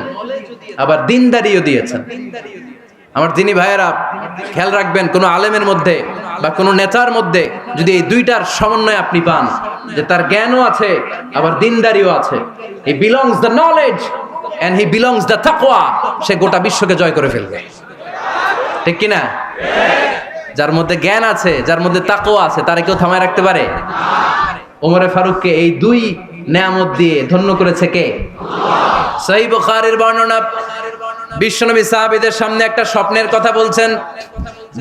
আবার দিনদারিও দিয়েছেন। আমার দিনী ভাইয়েরা খেয়াল রাখবেন, কোন আলেমের মধ্যে বা কোন নেতার মধ্যে যদি এই দুইটার সমন্বয় আপনি পান, যে তার জ্ঞানও আছে আবার দিনদারিও আছে, he belongs the knowledge and he belongs the তাকওয়া, সে গোটা বিশ্বকে জয় করে ফেলবে, ঠিক কি না? যার মধ্যে জ্ঞান আছে, যার মধ্যে তাকওয়া আছে, তারে কেউ থামায় রাখতে পারে? ওমরে ফারুককে এই 2 নেয়ামত দিয়ে ধন্য করেছে কে? সহিহ বুখারীর বর্ণনা, বিশ্বনবী সাহাবীদের সামনে একটা স্বপ্নের কথা বলছেন।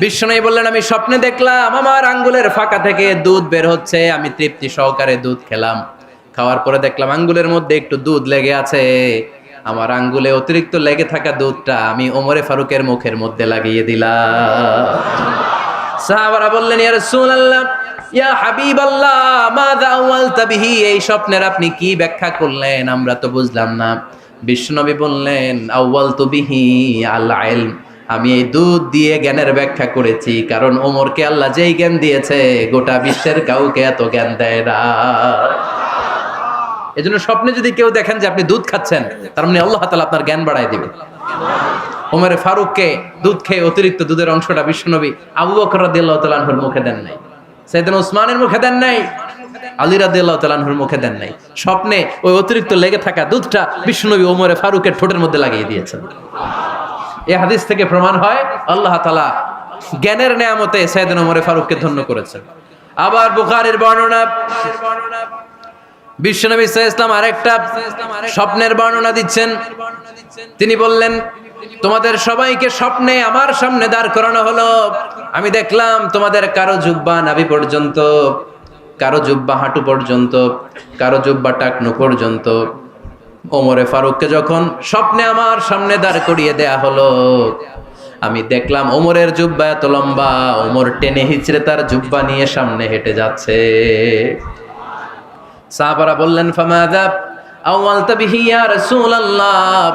বিশ্বনবী বললেন, আমি স্বপ্নে দেখলাম আমার আঙ্গুলের ফাঁকা থেকে দুধ বের হচ্ছে, আমি তৃপ্তি সহকারে দুধ খেলাম। খাওয়ার পরে দেখলাম আঙ্গুলের মধ্যে একটু দুধ লেগে আছে। আমার আঙ্গুলে অতিরিক্ত লেগে থাকা দুধটা আমি ওমরে ফারুকের মুখের মধ্যে লাগিয়ে দিলাম। সাহাবারা বললেন, ইয়া রাসূলুল্লাহ, ইয়া হাবিবাল্লাহ, মাযা আওয়ালতা বিহি, এই স্বপ্নের আপনি কি ব্যাখ্যা করলেন, আমরা তো বুঝলাম না। বিশ্বনবী বললেন, আওয়ালতু বিহি আল ইলম, আমি এই দুধ দিয়ে জ্ঞানের ব্যাখ্যা করেছি, কারণ ওমরকে আল্লাহ যেই জ্ঞান দিয়েছে গোটা বিশ্বের কাউকে এত জ্ঞান দেয় না। এজন্য স্বপ্নে যদি কেউ দেখেন যে আপনি দুধ খাচ্ছেন, তার মানে আল্লাহ তাআলা আপনার জ্ঞান বাড়ায় দিবে। ওমরে ফারুককে দুধ খেয়ে অতিরিক্ত দুধের অংশটা বিশ্বনবী আবু বকর রাদিয়াল্লাহু তাআলা আনহুর মুখে দেন নাই, সাইয়েদনা উসমানের মুখে দেন নাই, আলী রাদিয়াল্লাহু তাআলা আনহুর মুখে দেন নাই। স্বপ্নে ওই অতিরিক্ত লেগে থাকা দুধটা বিশ্বনবী ওমরে ফারুকের ঠোঁটের মধ্যে লাগিয়ে দিয়েছেন। এই হাদিস থেকে প্রমাণ হয় আল্লাহ তাআলা জ্ঞানের নেয়ামতে সাইয়েদনা ওমরে ফারুককে ধন্য করেছেন। আবার বুখারীর বর্ণনা, বিশ্বনবী সাল্লাল্লাহু আলাইহি ওয়াসাল্লাম আরেকটা স্বপ্নের বর্ণনা দিচ্ছেন। তিনি বললেন, তোমাদের সবাইকে স্বপ্নে আমার সামনে দাঁড় করানো হলো। আমি দেখলাম তোমাদের কারো জুব্বা নাভি পর্যন্ত, কারো জুব্বা হাঁটু পর্যন্ত, কারো জুব্বা টাকনু পর্যন্ত। ওমরে ফারুককে যখন স্বপ্নে আমার সামনে দাঁড় করিয়ে দেয়া হলো, আমি দেখলাম ওমরের জুব্বা এত লম্বা, ওমর টেনে হিচড়ে তার জুব্বা নিয়ে সামনে হেঁটে যাচ্ছে। সাহাবারা বললেন, ফামাযা আওয়ালতা বিহি ইয়া রাসূলুল্লাহ,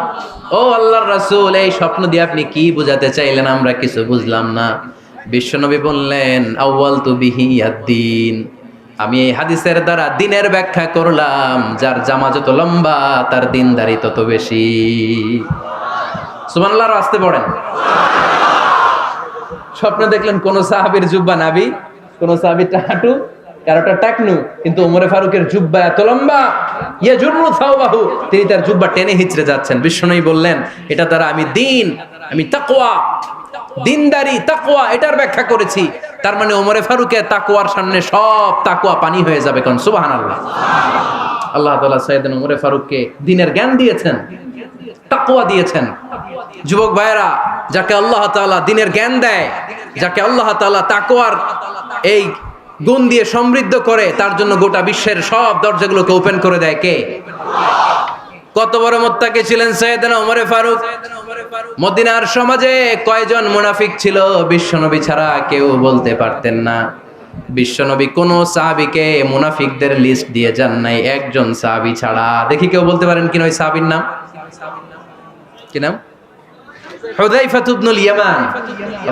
ও আল্লাহর রাসূল, এই স্বপ্ন দিয়ে আপনি কি বোঝাতে চাইলেন, আমরা কিছু বুঝলাম না। বিশ্বনবী বললেন, আওয়ালতু বিহি আদ-দ্বীন, আমি এই হাদিসের দ্বারা দ্বীনের ব্যাখ্যা করলাম, যার জামা যত লম্বা তার দ্বীনদারি তত বেশি। সুবহানাল্লাহ, আসতে পড়েন। স্বপ্নে দেখলেন কোন সাহাবীর জুব্বা নাভি, কোন সাহাবীর হাঁটু, কারোটা টাকনু, কিন্তু ওমরে ফারুকের জুব্বা এত লম্বা, ইয়াজুরু সাওবাহু, তিনি তার জুব্বা টেনে হিচড়ে যাচ্ছেন। বিশ্বনবী বললেন, এটা দ্বারা আমি দ্বীন, আমি তাকওয়া, দ্বীনদারি, তাকওয়া, এটার ব্যাখ্যা করেছি। তার মানে ওমরে ফারুকের তাকওয়ার সামনে সব তাকওয়া পানি হয়ে যাবে। কোন সুবহানাল্লাহ। আল্লাহ তাআলা সাইয়েদনা ওমরে ফারুককে দ্বীনের জ্ঞান দিয়েছেন, তাকওয়া দিয়েছেন। যুবক ভাইরা, যাকে আল্লাহ তাআলা দ্বীনের জ্ঞান দেয়, যাকে আল্লাহ তাআলা তাকওয়ার এই গুণ দিয়ে সমৃদ্ধ করে, তার জন্য গোটা বিশ্বের সব দরজাগুলোকে ওপেন করে দেয় কে? কত বড় মুত্তাকি ছিলেন সাইয়েদনা ওমরে ফারুক। মদিনার সমাজে কয়জন মুনাফিক ছিল বিশ্বনবী ছাড়া কেউ বলতে পারতেন না। বিশ্বনবী কোন সাহাবীকে মুনাফিকদের লিস্ট দিয়ে যান নাই, একজন সাহাবী ছাড়া। দেখি কেউ বলতে পারেন কিনা ওই সাহাবীর নাম? কি নাম? হুযায়ফা ইবনুল ইয়ামান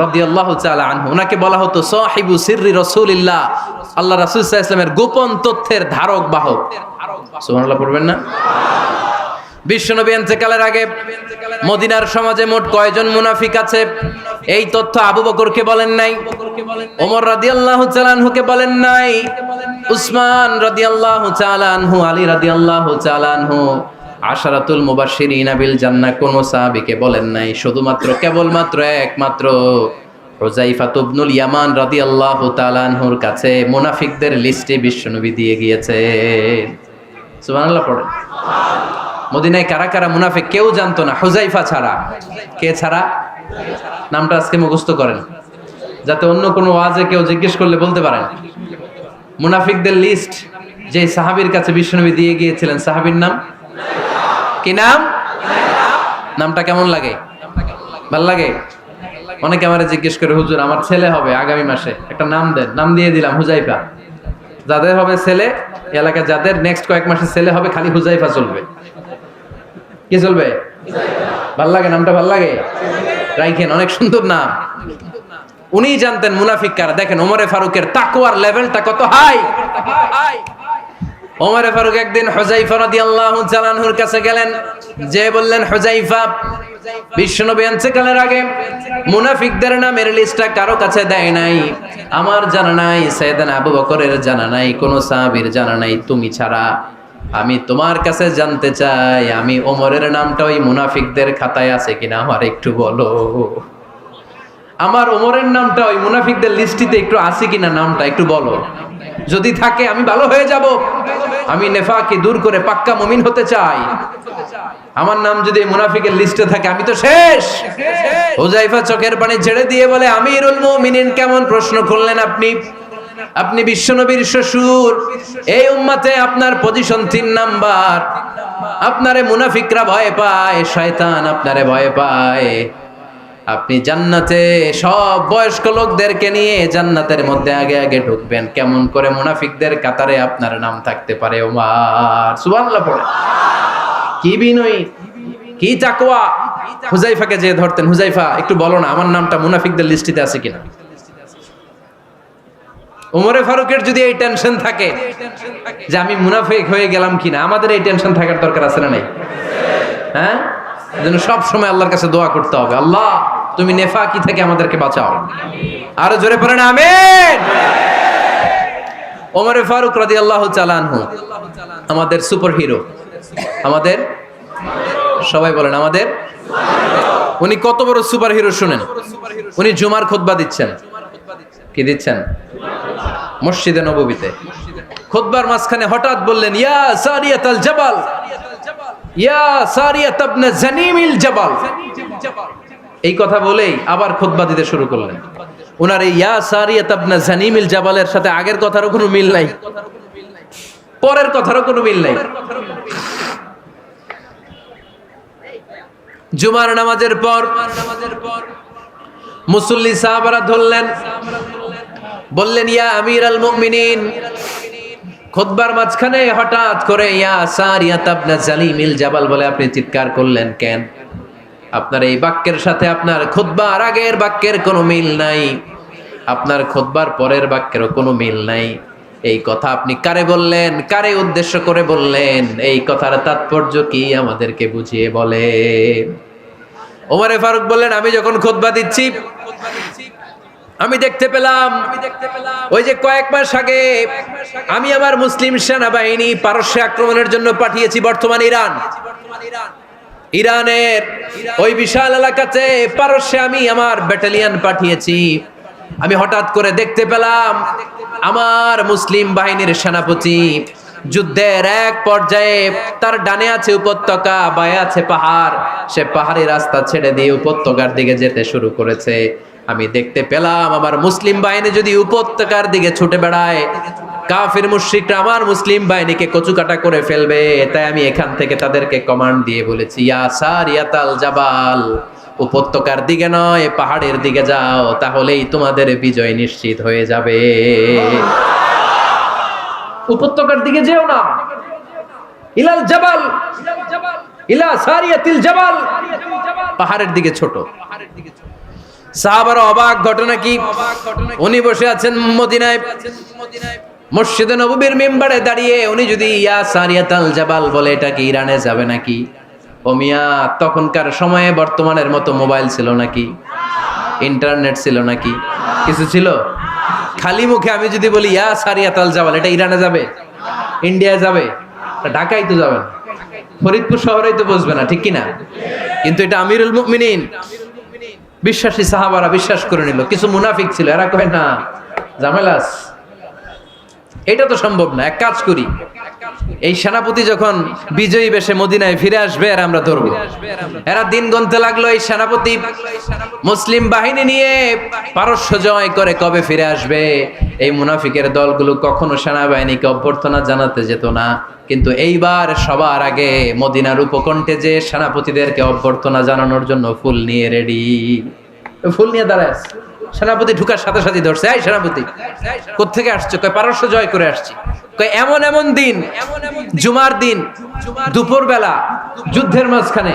রাদিয়াল্লাহু তাআলা আনহু। ওনাকে বলা হতো সাহিবু সিররি রাসূলিল্লাহ, আল্লাহ রাসূল সাল্লাল্লাহু আলাইহি ওয়াসাল্লামের গোপন তথ্যের ধারক বাহক। সুবহানাল্লাহ পড়বেন না? বিশ্বনবী ইন্তেকালের আগে মদিনার সমাজে মোট কয়জন মুনাফিক আছে, এই তথ্য আবু বকরকে বলেন নাই, ওমর রাদিয়াল্লাহু তাআলা আনহুকে বলেন নাই, উসমান রাদিয়াল্লাহু তাআলা আনহু, আলী রাদিয়াল্লাহু তাআলা আনহু, আশারাতুল মুবাশশিরিনা বিল জান্নাহ কোন সাহাবীকে বলেন নাই। শুধুমাত্র কেবলমাত্র একমাত্র হুযায়ফা ইবনুল ইয়ামান রাদিয়াল্লাহু তাআলা আনহুর কাছে মুনাফিকদের লিস্টে বিশ্বনবী দিয়ে গিয়েছেন। সুবহানাল্লাহ পড়েন। মদিনায় কারা কারা মুনাফিক কেউ জানতো না হুযায়ফা ছাড়া। কে ছাড়া? নামটা আজকে মুখস্থ করেন, যাতে অন্য কোনো ওয়াজে কেউ জিজ্ঞেস করলে বলতে পারেন। মুনাফিকদের লিস্ট যে সাহাবীর কাছে বিশ্বনবী দিয়ে গিয়েছিলেন, সাহাবীর নাম কি? নাম? নামটা কেমন লাগে? ভাল লাগে? অনেকে আমারে জিজ্ঞেস করে, হুজুর আমার ছেলে হবে আগামী মাসে, একটা নাম দেন। নাম দিয়ে দিলাম হুযায়ফা। যাদের হবে ছেলে, এলাকায় যাদের নেক্সট কয়েক মাসে ছেলে হবে, খালি হুযায়ফা চলবে। কি চলবে? ভাল লাগে? নামটা ভাল লাগে? রাইখেন, অনেক সুন্দর নাম। উনি জানতেন মুনাফিক কারা। দেখেন ওমরে ফারুকের তাকওয়ার লেভেলটা কত হাই। ওমরে ফারুক একদিন হুযায়ফা রাদিয়াল্লাহু তাআলা আনহুর কাছে গেলেন, যে বললেন, হুযায়ফা, বিশ্বনবী ইন্তেকালের আগে মুনাফিকদের নামের লিস্টটা কারো কাছে দেয় নাই, আমার জানা নাই, সাইয়েদনা আবু বকরের জানা নাই, কোন সাহাবীর জানা নাই, তুমি ছাড়া। আমি তোমার কাছে জানতে চাই, আমি ওমরের নামটা ওই মুনাফিকদের খাতায় আছে কিনা আমার একটু বলো। আমার ওমরের নামটা ওই মুনাফিকদের লিস্টিতে একটু আছে কিনা, নামটা একটু বলো। যদি থাকে আমি ভালো হয়ে যাব। আমি নেফাকি দূর করে পাক্কা মুমিন হতে চাই, আমার নাম যদি মুনাফিকের লিস্টে থাকে আমি তো শেষ। হুযায়ফা চোখের পানি ছেড়ে দিয়ে বলে, আমিরুল মুমিনিন কেমন প্রশ্ন করলেন আপনি? আপনি বিশ্বনবীর শ্বশুর, এই উম্মতে আপনার পজিশন 3 নাম্বার। আপনারে মুনাফিকরা ভয় পায়, শয়তান আপনারে ভয় পায়। আপনি জান্নাতে সব বয়স্ক লোকদেরকে নিয়ে জান্নাতের মধ্যে আগে আগে ঢুকবেন, কেমন করে মুনাফিকদের কাতারে আপনার নাম থাকতে পারে ওমর? সুবহানাল্লাহ পড়ে। কি বিনয়ী, কি তাকওয়া। হুযায়ফাকে যে ধরতেন, হুযায়ফা একটু বলো না আমার নামটা মুনাফিকদের লিস্টিতে আছে কিনা। ওমরে ফারুকের যদি এই টেনশন থাকে যে আমি মুনাফিক হয়ে গেলাম কিনা, আমাদের এই টেনশন থাকার দরকার আছে না নাই? হ্যাঁ, এজন্য সব সময় আল্লাহর কাছে দোয়া করতে হবে, আল্লাহ তুমি নেফাকি থেকে আমাদেরকে বাঁচাও। আরো জোরে পড়েন আমিন। ওমরে ফারুক রাদিয়াল্লাহু তাআলা আনহু আমাদের সুপার হিরো, আমাদের সবাই বলেন আমাদের। উনি কত বড় সুপার হিরো শুনেন। উনি জুমার খুতবা দিচ্ছেন। কি দিচ্ছেন? মসজিদে নববীতে খুতবার মাঝখানে হঠাৎ বললেন, ইয়া সারিয়াতাল জাবাল, ইয়া সারিয়াত ইবনে জানিমিল জাবাল। এই কথা বলেই আবার খুতবা দিতে শুরু করলেন। ওনার এই ইয়া সারিয়াত ইবনে জানিমিল জাবালের সাথে আগের কথারও কোনো মিল নাই, পরের কথারও কোনো মিল নাই। জুমার নামাজের পর মুসল্লি সাহাবারা ধরলেন, বললেন, ইয়া আমিরাল মুমিনিন। খুতবার মাঝখানে হঠাৎ করে ইয়া সারিয়াত ইবনে জালিমিল জাবাল বলে আপনি চিৎকার করলেন কেন? আপনার এই বাক্যের সাথে আপনার খুতবার আগের বাক্যের কোনো মিল নাই, আপনার খুতবার পরের বাক্যেরও কোনো মিল নাই। এই কথা আপনি কারে বললেন, কারে উদ্দেশ্য করে বললেন? এই কথার তাৎপর্য কি আমাদেরকে বুঝিয়ে বলেন। ওমরে ফারুক বললেন, আমি যখন খুতবা দিচ্ছি আমি দেখতে পেলাম ওই যে কয়েক মাস আগে আমি আমার মুসলিম সেনাবাহিনী পারস্যে আক্রমণের জন্য পাঠিয়েছি, বর্তমান ইরানের ওই বিশাল এলাকাতে পারস্যে আমি আমার ব্যাটালিয়ন পাঠিয়েছি। আমি হঠাৎ করে দেখতে পেলাম আমার মুসলিম বাহিনীর সেনাপতি যুদ্ধের এক পর্যায়ে তার ডানে আছে উপত্যকা, বায়ে আছে পাহাড়, সে পাহাড়ি রাস্তা ছেড়ে দিয়ে উপত্যকার দিকে যেতে শুরু করেছে। আমি দেখতে পেলাম আমার মুসলিম বাহিনী যদি উপত্যকার দিকে ছুটে বেড়ায়, কাফির মুশরিকরা আমার মুসলিম বাহিনীকে কচুকাটা করে ফেলবে। তাই আমি এখান থেকে তাদেরকে কমান্ড দিয়ে বলেছি, ইয়া সারিয়াতাল জাবাল, উপত্যকার দিকে নয় পাহাড়ের দিকে যাও, তাহলেই তোমাদের বিজয় নিশ্চিত হয়ে যাবে। উপত্যকার দিকে যেও না, ইলাল জাবাল, ইলা সারিয়াতিল জাবাল, পাহাড়ের দিকে ছোট। সাহাবারা অবাক, ঘটনা কি? উনি বসে আছেন মদিনায় মসজিদে নববীর মিম্বারে দাঁড়িয়ে, উনি যদি ইয়া সারিয়াতাল জাবাল বলে এটা কি ইরানে যাবে নাকি? ও মিয়া, তখনকার সময়ে বর্তমানের মতো মোবাইল ছিল নাকি? ইন্টারনেট ছিল নাকি? কিছু ছিল? খালি মুখে আমি যদি বলি ইয়া সারিয়াতাল জাবাল, এটা ইরানে যাবে? ইন্ডিয়া যাবে? ঢাকায় তো যাবে না, ফরিদপুর শহরেই তো বসবে না, ঠিক কিনা? কিন্তু এটা আমিরুল মুমিনিন বিশ্বাসী সাহাবারা বিশ্বাস করে নিল। কিছু মুনাফিক ছিল, এরা কয় না ঝামেলাস, এটা তো সম্ভব না। এক কাজ করি, এই সেনাপতি যখন বিজয়ী বেশে মদিনায় ফিরে আসবে আর আমরা ধরবো। এরা দিন গুনতে লাগলো, এই সেনাপতি মুসলিম বাহিনী নিয়ে পারস্য জয় করে কবে ফিরে আসবে। এই মুনাফিকের দলগুলো কখনো সেনাবাহিনীকে অভ্যর্থনা জানাতে যেত না, কিন্তু এইবার সবার আগে মদিনার উপকণ্ঠে যে সেনাপতিদেরকে অভ্যর্থনা জানানোর জন্য ফুল নিয়ে রেডি, ফুল নিয়ে দাঁড়ায়। সেনাপতি ঢুকার সাথে সাথে ধরছে, এই সেনাপতি কোত্থেকে আসছে? কয় পারস্য জয় করে আসছি। কয় এমন এমন দিন, জুমার দিন দুপুর বেলা যুদ্ধের মাঝখানে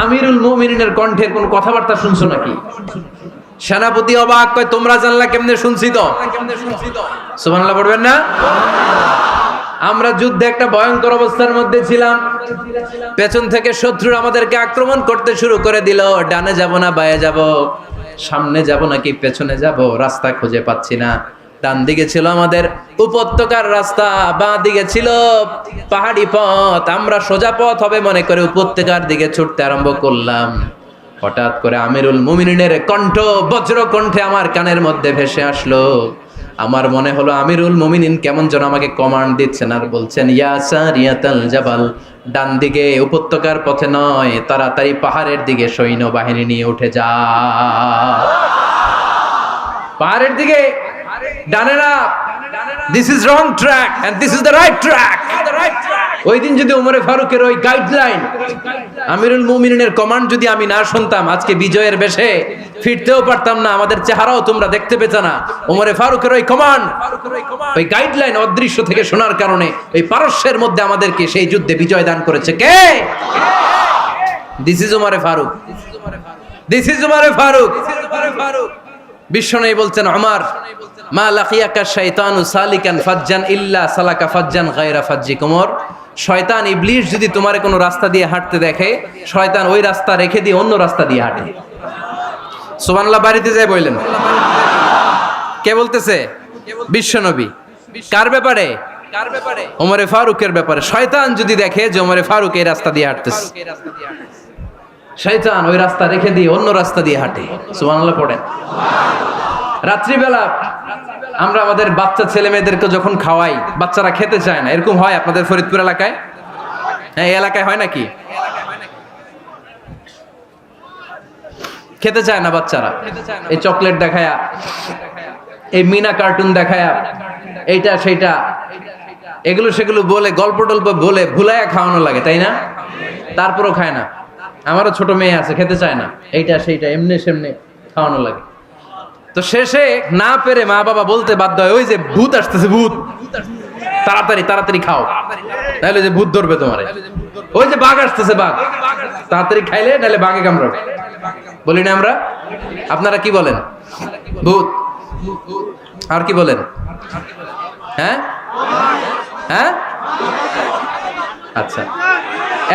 আমিরুল মুমিনিনের কণ্ঠের কোন কথাবার্তা শুনছো নাকি? সেনাপতি অবাক, কয় তোমরা জানলা কেমনে? শুনছি তো। সুবহানাল্লাহ পড়বেন না? আমরা যুদ্ধে একটা ভয়ঙ্কর অবস্থার মধ্যে ছিলাম, পেছন থেকে শত্রু আমাদেরকে আক্রমণ করতে শুরু করে দিল। ডানে যাব না বায়ে যাব, সামনে যাব নাকি পেছনে যাব, রাস্তা খুঁজে পাচ্ছি না। ডান দিকে ছিল আমাদের উপত্যকার রাস্তা, বাঁ দিকে ছিল পাহাড়ি পথ। আমরা সোজা পথ হবে মনে করে উপত্যকার দিকে ছুটতে আরম্ভ করলাম। হঠাৎ করে আমিরুল মুমিনিনের কণ্ঠ বজ্র কণ্ঠে আমার কানের মধ্যে ভেসে আসলো, আমার মনে হলো আমিরুল মুমিনিন কেমন যেন আমাকে কমান্ড দিচ্ছেন আর বলছেন, ইয়া সারিয়াতাল জাবাল, ডান দিকে উপত্যকার পথে নয়, তাড়াতাড়ি পাহাড়ের দিকে সৈন্যবাহিনী নিয়ে উঠে যা। পাহাড়ের দিকে, ডানে না। This is wrong track and this is the right track. ওই দিন যদি ওমরে ফারুকের ওই গাইডলাইন, আমিরুল মুমিনিনের কমান্ড যদি আমি না শুনতাম, আজকে বিজয়ের বেশে ফিরতেও পারতাম না, আমাদের চেহারাও তোমরা দেখতে পেতে না। ওমরে ফারুকের ওই কমান্ড, ওই গাইডলাইন অদৃশ্য থেকে শোনার কারণে ওই পারস্যের মধ্যে আমাদেরকে সেই যুদ্ধে বিজয় দান করেছে কে? দিস ইজ ওমরে ফারুক, দিস ইজ ওমরে ফারুক। বিশ্বনবী বলছেন, ওমর, মা লাকিয়াকা শাইতানু সালিকান ফাজ্জান ইল্লা সালাকা ফাজ্জান গায়রা ফাজ্জিক। ওমর, শয়তান ইবলিস যদি তোমারে কোনো রাস্তা দিয়ে হাঁটতে দেখে, শয়তান ওই রাস্তা রেখে দিয়ে অন্য রাস্তা দিয়ে হাঁটে। সুবহানাল্লাহ। বাড়িতে যায় বললেন, কে বলতেছে? বিশ্বনবী। কার ব্যাপারে? ওমরে ফারুকের ব্যাপারে। শয়তান যদি দেখে যে ওমরে ফারুক এই রাস্তা দিয়ে হাঁটতেছে, শয়তান ওই রাস্তা রেখে দিয়ে অন্য রাস্তা দিয়ে হাঁটে। সুবহানাল্লাহ পড়েন। রাত্রিবেলা আমরা আমাদের বাচ্চা ছেলে মেয়েদেরকে যখন খাওয়াই, বাচ্চারা খেতে চায় না, এরকম হয় আপনাদের ফরিদপুর এলাকায়? হ্যাঁ, এই এলাকায় হয় নাকি? খেতে চায় না বাচ্চারা, এই চকলেট দেখায়া, এই মিনা কার্টুন দেখায়া, এইটা সেইটা, এগুলো সেগুলো বলে, গল্প টল্প বলে ভুলায়া খাওয়ানো লাগে, তাই না? তারপরও খায় না। আমারও ছোট মেয়ে আছে, খেতে চায় না, এইটা সেইটা এমনি সেমনি খাওয়ানো লাগে। তো শেষে না পেরে মা বাবা বলতে বাধ্য হয়, ওই যে ভূত আসতেছে, ভূত, তাড়াতাড়ি তাড়াতাড়ি খাও, নাহলে যে ভূত ধরবে তোমারে। ওই যে বাঘ আসতেছে, বাঘ, তাড়াতাড়ি খাইলে নাহলে বাঘে কামড়াবে। বলি না আমরা? আপনারা কি বলেন? ভূত। আর কি বলেন? হ্যাঁ হ্যাঁ, আচ্ছা,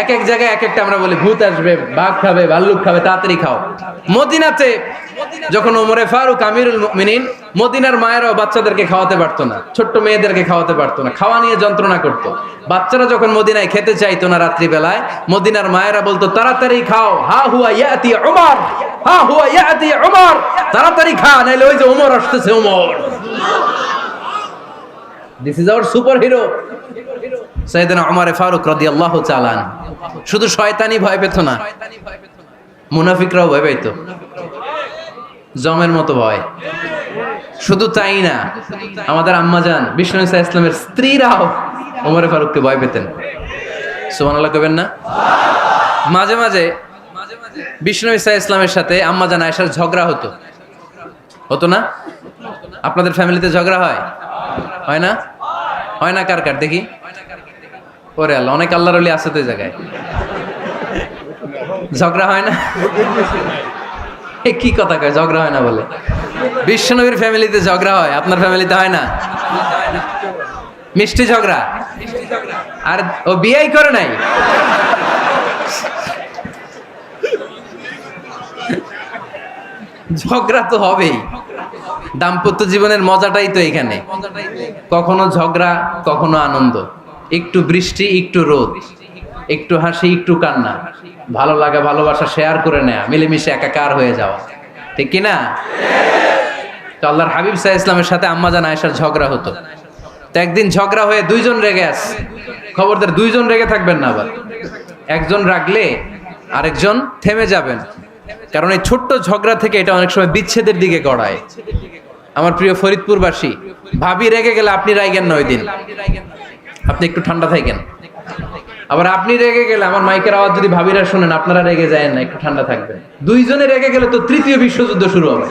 এক এক জায়গায় এক একটা আমরা বলি, ভূত আসবে, বাঘ খাবে, ভাল্লুক খাবে, তাড়াতাড়ি খাও। মদিনাতে যখন ওমরে ফারুক আমিরুল মুমিনিন, মদিনার মায়েরাও বাচ্চাদেরকে খাওয়াতে পারতো না, ছোট্ট মেয়েদেরকে খাওয়াতে পারতো না, খাওয়া নিয়ে যন্ত্রণা করতো। বাচ্চারা যখন মদিনায় খেতে চাইতো না রাত্রি বেলায়, মদিনার মায়েরা বলতো, তাড়াতাড়ি খাও, হা হুয়া ইয়াতি উমর, হা হুয়া ইয়াতি উমর, তাড়াতাড়ি খা, নাইলে ওই যে ওমর আসতেছে, Omar. This is our superhero সাইয়েদনা ওমর ফারুক রাদিয়াল্লাহু তাআলা আনহু। শুধু শয়তানি ভয় পেত না, মুনাফিকরাও ভয় পেত, জমের মতো ভয়। শুধু তাই না, আমাদের আম্মাজান বিষ্ণু ইসা ইসলামের স্ত্রীরাও ওমর ফারুককে ভয় পেতেন। সুবহানাল্লাহ কইবেন না? মাঝে মাঝে বিষ্ণু ইসা ইসলামের সাথে আম্মাজান আয়েশার ঝগড়া হতো, হতো না? আপনাদের ফ্যামিলিতে ঝগড়া হয়? হয় না? হয় না? কার কার দেখি? ওরে আল্লাহ, অনেক আল্লাহর ওলি আছে তো এই জায়গায়। ঝগড়া হয় না? কি কথা কয়, ঝগড়া হয় না বলে? বিশ্বনবীর ফ্যামিলিতে ঝগড়া হয়, আপনার ফ্যামিলিতে হয় না? মিষ্টি ঝগড়া। আর ও বিয়েই করে নাই। ঝগড়া তো হবেই, দাম্পত্য জীবনের মজাটাই তো এখানে। কখনো ঝগড়া, কখনো আনন্দ, একটু বৃষ্টি, একটু রোদ, একটু হাসি, একটু কান্না, ভালো লাগা, ভালোবাসা শেয়ার করে নেয়া, মিলেমিশে একাকার হয়ে যাওয়া, ঠিক কিনা? তো আল্লাহর হাবিব সাল্লাল্লাহু আলাইহি ইসলামের সাথে আম্মাজান আয়েশার ঝগড়া হতো। তো একদিন ঝগড়া হয়ে দুইজন রেগে আছে। খবরদার দুইজন রেগে থাকবেন না, আবার একজন রাগলে আরেকজন থেমে যাবেন, কারণ এই ছোট্ট ঝগড়া থেকে এটা অনেক সময় বিচ্ছেদের দিকে গড়ায়। আমার প্রিয় ফরিদপুরবাসী, ভাবি রেগে গেলে আপনি রাইগেন না, ওই দিন আপনি একটু ঠান্ডা থাকেন। আবার আপনি রেগে গেলে, আমার মাইকের আওয়াজ যদি ভাবিরা শুনেন, আপনারা রেগে যায় না, একটু ঠান্ডা থাকবেন। দুইজনে রেগে গেলে তো তৃতীয় বিশ্বযুদ্ধ শুরু হবে,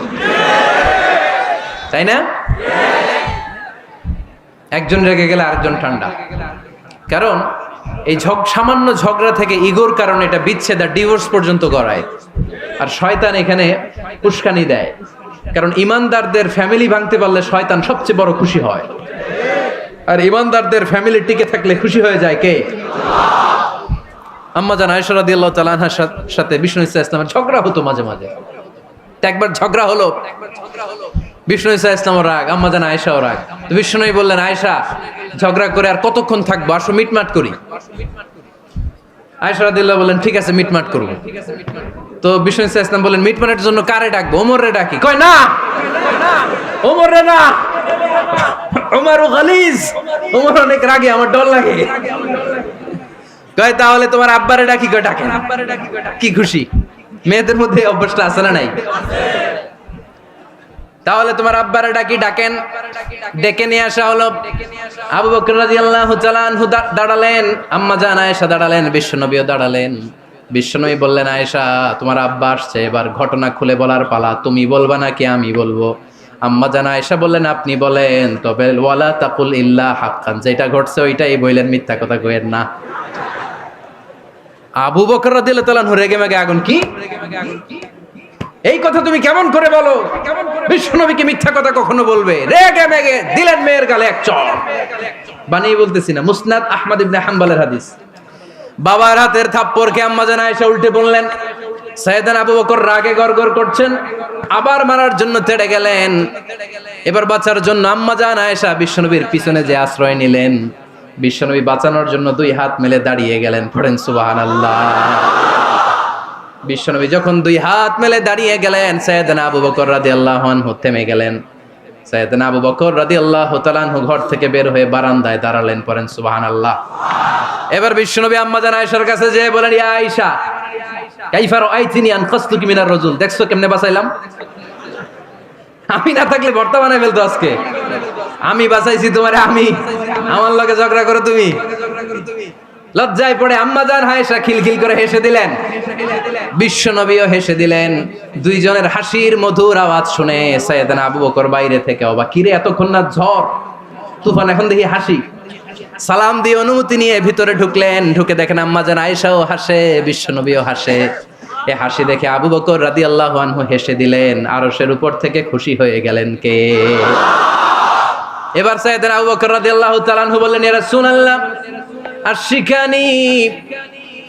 তাই না? একজন রেগে গেলে আরেকজন ঠান্ডা, কারণ এই সামান্য ঝগড়া থেকে ইগোর কারণে এটা বিচ্ছেদ আর ডিভোর্স পর্যন্ত গড়ায়। আর শয়তান এখানে উস্কানি দেয়, কারণ ইমানদারদের ফ্যামিলি ভাঙতে পারলে শয়তান সবচেয়ে বড় খুশি হয়, আর ইমানদারদের ফ্যামিলি টিকে থাকলে খুশি হয়ে যায় কে? আম্মাজান আয়েশা রাদিয়াল্লাহু তাআলা আনহার সাথে বিষ্ণু ইসা ইসলামের ঝগড়া হতো মাঝে মাঝে। একবার ঝগড়া হলো, বিষ্ণু ইসা ইসলামও রাগ, আম্মাজান আয়েশাও রাগ। তো বিষ্ণুই বললেন, আয়েশা, ঝগড়া করে আর কতক্ষণ থাকবো, আসো মিটমাট করি। আয়েশা রাদিয়াল্লাহু বললেন, ঠিক আছে, মিটমাট করবো। তো বিষ্ণু ইসা ইসলাম বললেন, মিটমাটের জন্য কারে ডাকবো? ওমর রে ডাকি। কয় না, ওমর রে না, ওমরও গালিজ, ওমর অনেক রাগে, আমার ডর লাগে। কয় তাহলে তোমার আব্বারে ডাকি, কয় ডাকেন। কি খুশি, মেয়েদের মধ্যে অভ্যাসটা আছে না নাই? তাহলে তোমার আব্বারে ডাকি, ডাকেন। ডেকে নিয়ে আসা হলো। আবু বকর রাদিয়াল্লাহু তাআলা আনহু দাঁড়ালেন, আম্মা জান আয়েশা দাঁড়ালেন, বিশ্বনবীও দাঁড়ালেন। বিশ্বনবী বললেন, আয়েশা তোমার আব্বা আসছে, এবার ঘটনা খুলে বলার পালা, তুমি বলবা নাকি আমি বলবো? আম্মা জান আয়েশা বললেন, আপনি বলেন, তবে ওয়ালা তাকুল ইল্লা হাক্কান, যেটা ঘটছে ওইটাই বললেন, মিথ্যা কথা কইেন না। আবু বকর রাদিয়াল্লাহু তাআলা আনহু রেগে মেগে আগুন, কি এই কথা তুমি কেমন করে বলো? বিশ্বনবীকে মিথ্যা কথা কখনো বলবে? রেগে মেগে দিলেন মেয়ের গালে এক চড়। বানিয়ে বলতেছি না, মুসনাদ আহমদ ইবনে হাম্বলের হাদিস। বাবার হাতের থাপ্পড়কে আম্মা জান আয়েশা উল্টে বললেন। সাইয়েদনা আবু বকর রাগে গড়গড় করছেন, আবার মারার জন্য তেড়ে গেলেন। এবার বাঁচার জন্য আম্মা জান আয়েশা বিশ্বনবীর পিছনে যে আশ্রয় নিলেন, বিশ্বনবী বাঁচানোর জন্য দুই হাত মেলে দাঁড়িয়ে গেলেন। পড়েন সুবহানাল্লাহ। বিশ্বনবী যখন দুই হাত মেলে দাঁড়িয়ে গেলেন, সাইয়েদনা আবু বকর রাদিয়াল্লাহু আনহু থেমে গেলেন। সাইয়েদনা আবু বকর রাদিয়াল্লাহু তাআলা আনহু ঘর থেকে বের হয়ে বারান্দায় দাঁড়ালেন। পড়েন সুবহানাল্লাহ। এবার বিশ্বনবী আম্মা জান আয়েশার কাছে যেয়ে বলেন, ইয়া আয়েশা কাইফা রাআইতিনি আনকাসতুকি মিনার রাজুল, দেখছো কেমনে বাঁচাইলাম? আমি না থাকলে ভর্তা বানাই ফেলতো আজকে। আমি বাঁচাইছি তোমারে, আমি, আমার লগে ঝগড়া করো তুমি। লজ্জায় পড়ে আম্মা জান আয়েশা খিলখিল করে হেসে দিলেন, বিশ্বনবীও হেসে দিলেন। দুইজনের হাসির মধুর আওয়াজ শুনে সাইয়েদনা আবু বকর বাইরে থেকে অবাক, কিরে এতক্ষণ না ঝড় তুফান, এখন দেখি হাসি। সালাম দিয়ে অনুমতি নিয়ে ভিতরে ঢুকলেন। ঢুকে দেখেন আম্মা জান আয়েশাও হাসে, বিশ্বনবীও হাসে। এ হাসি দেখে আবু বকর রাদিয়াল্লাহু আনহু হেসে দিলেন। আরশের উপর থেকে খুশি হয়ে গেলেন কে? এবার সাইয়েদনা আবু বকর রাদিয়াল্লাহু তাআলা আনহু বললেন, ইয়া রাসূলুল্লাহ আশরিকানি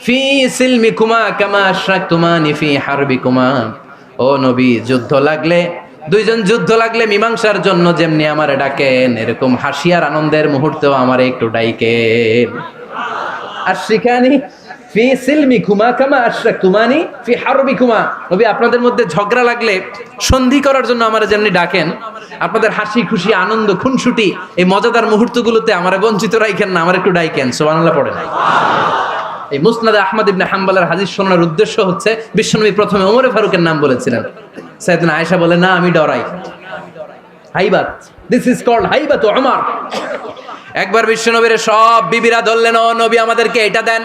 ফি সিলমিকুমা কামা আশরাকতুমানি ফি হারবিকুমা। ও নবী, যুদ্ধ লাগলে, দুইজন যুদ্ধ লাগলে মীমাংসার জন্য যেমনি আমারে ডাকেন, এরকম হাসি আর আনন্দের মুহূর্তেও আমারে একটু ডাইকেন। আশরিকানি ফি সিলমিকুমা কামা আশরাকতুমানি ফি হারবিকুমা। নবী, আপনাদের মধ্যে ঝগড়া লাগলে সন্ধি করার জন্য আমারে যেমনি ডাকেন, আপনাদের হাসি খুশি আনন্দ খুনসুটি এই মজাদার মুহূর্তগুলোতে আমারে বঞ্চিত রাখেন না, আমার একটু ডাইকেন। সুবহানাল্লাহ পড়েন। এই মুসনাদে আহমদ ইবনে হাম্বলের হাদিস শোনার উদ্দেশ্য হচ্ছে, বিশ্বনবী প্রথমে ওমর ফারুকের নাম বলেছিলেন। সাইয়েদনা আয়েশা বলে, না আমি ডরাই। হাইবাত, দিস ইজ কল্ড হাইবাত ওমর। একবার বিশ্বনবীর সব বিবিরা ধরলেন, ও নবী আমাদেরকে এটা দেন,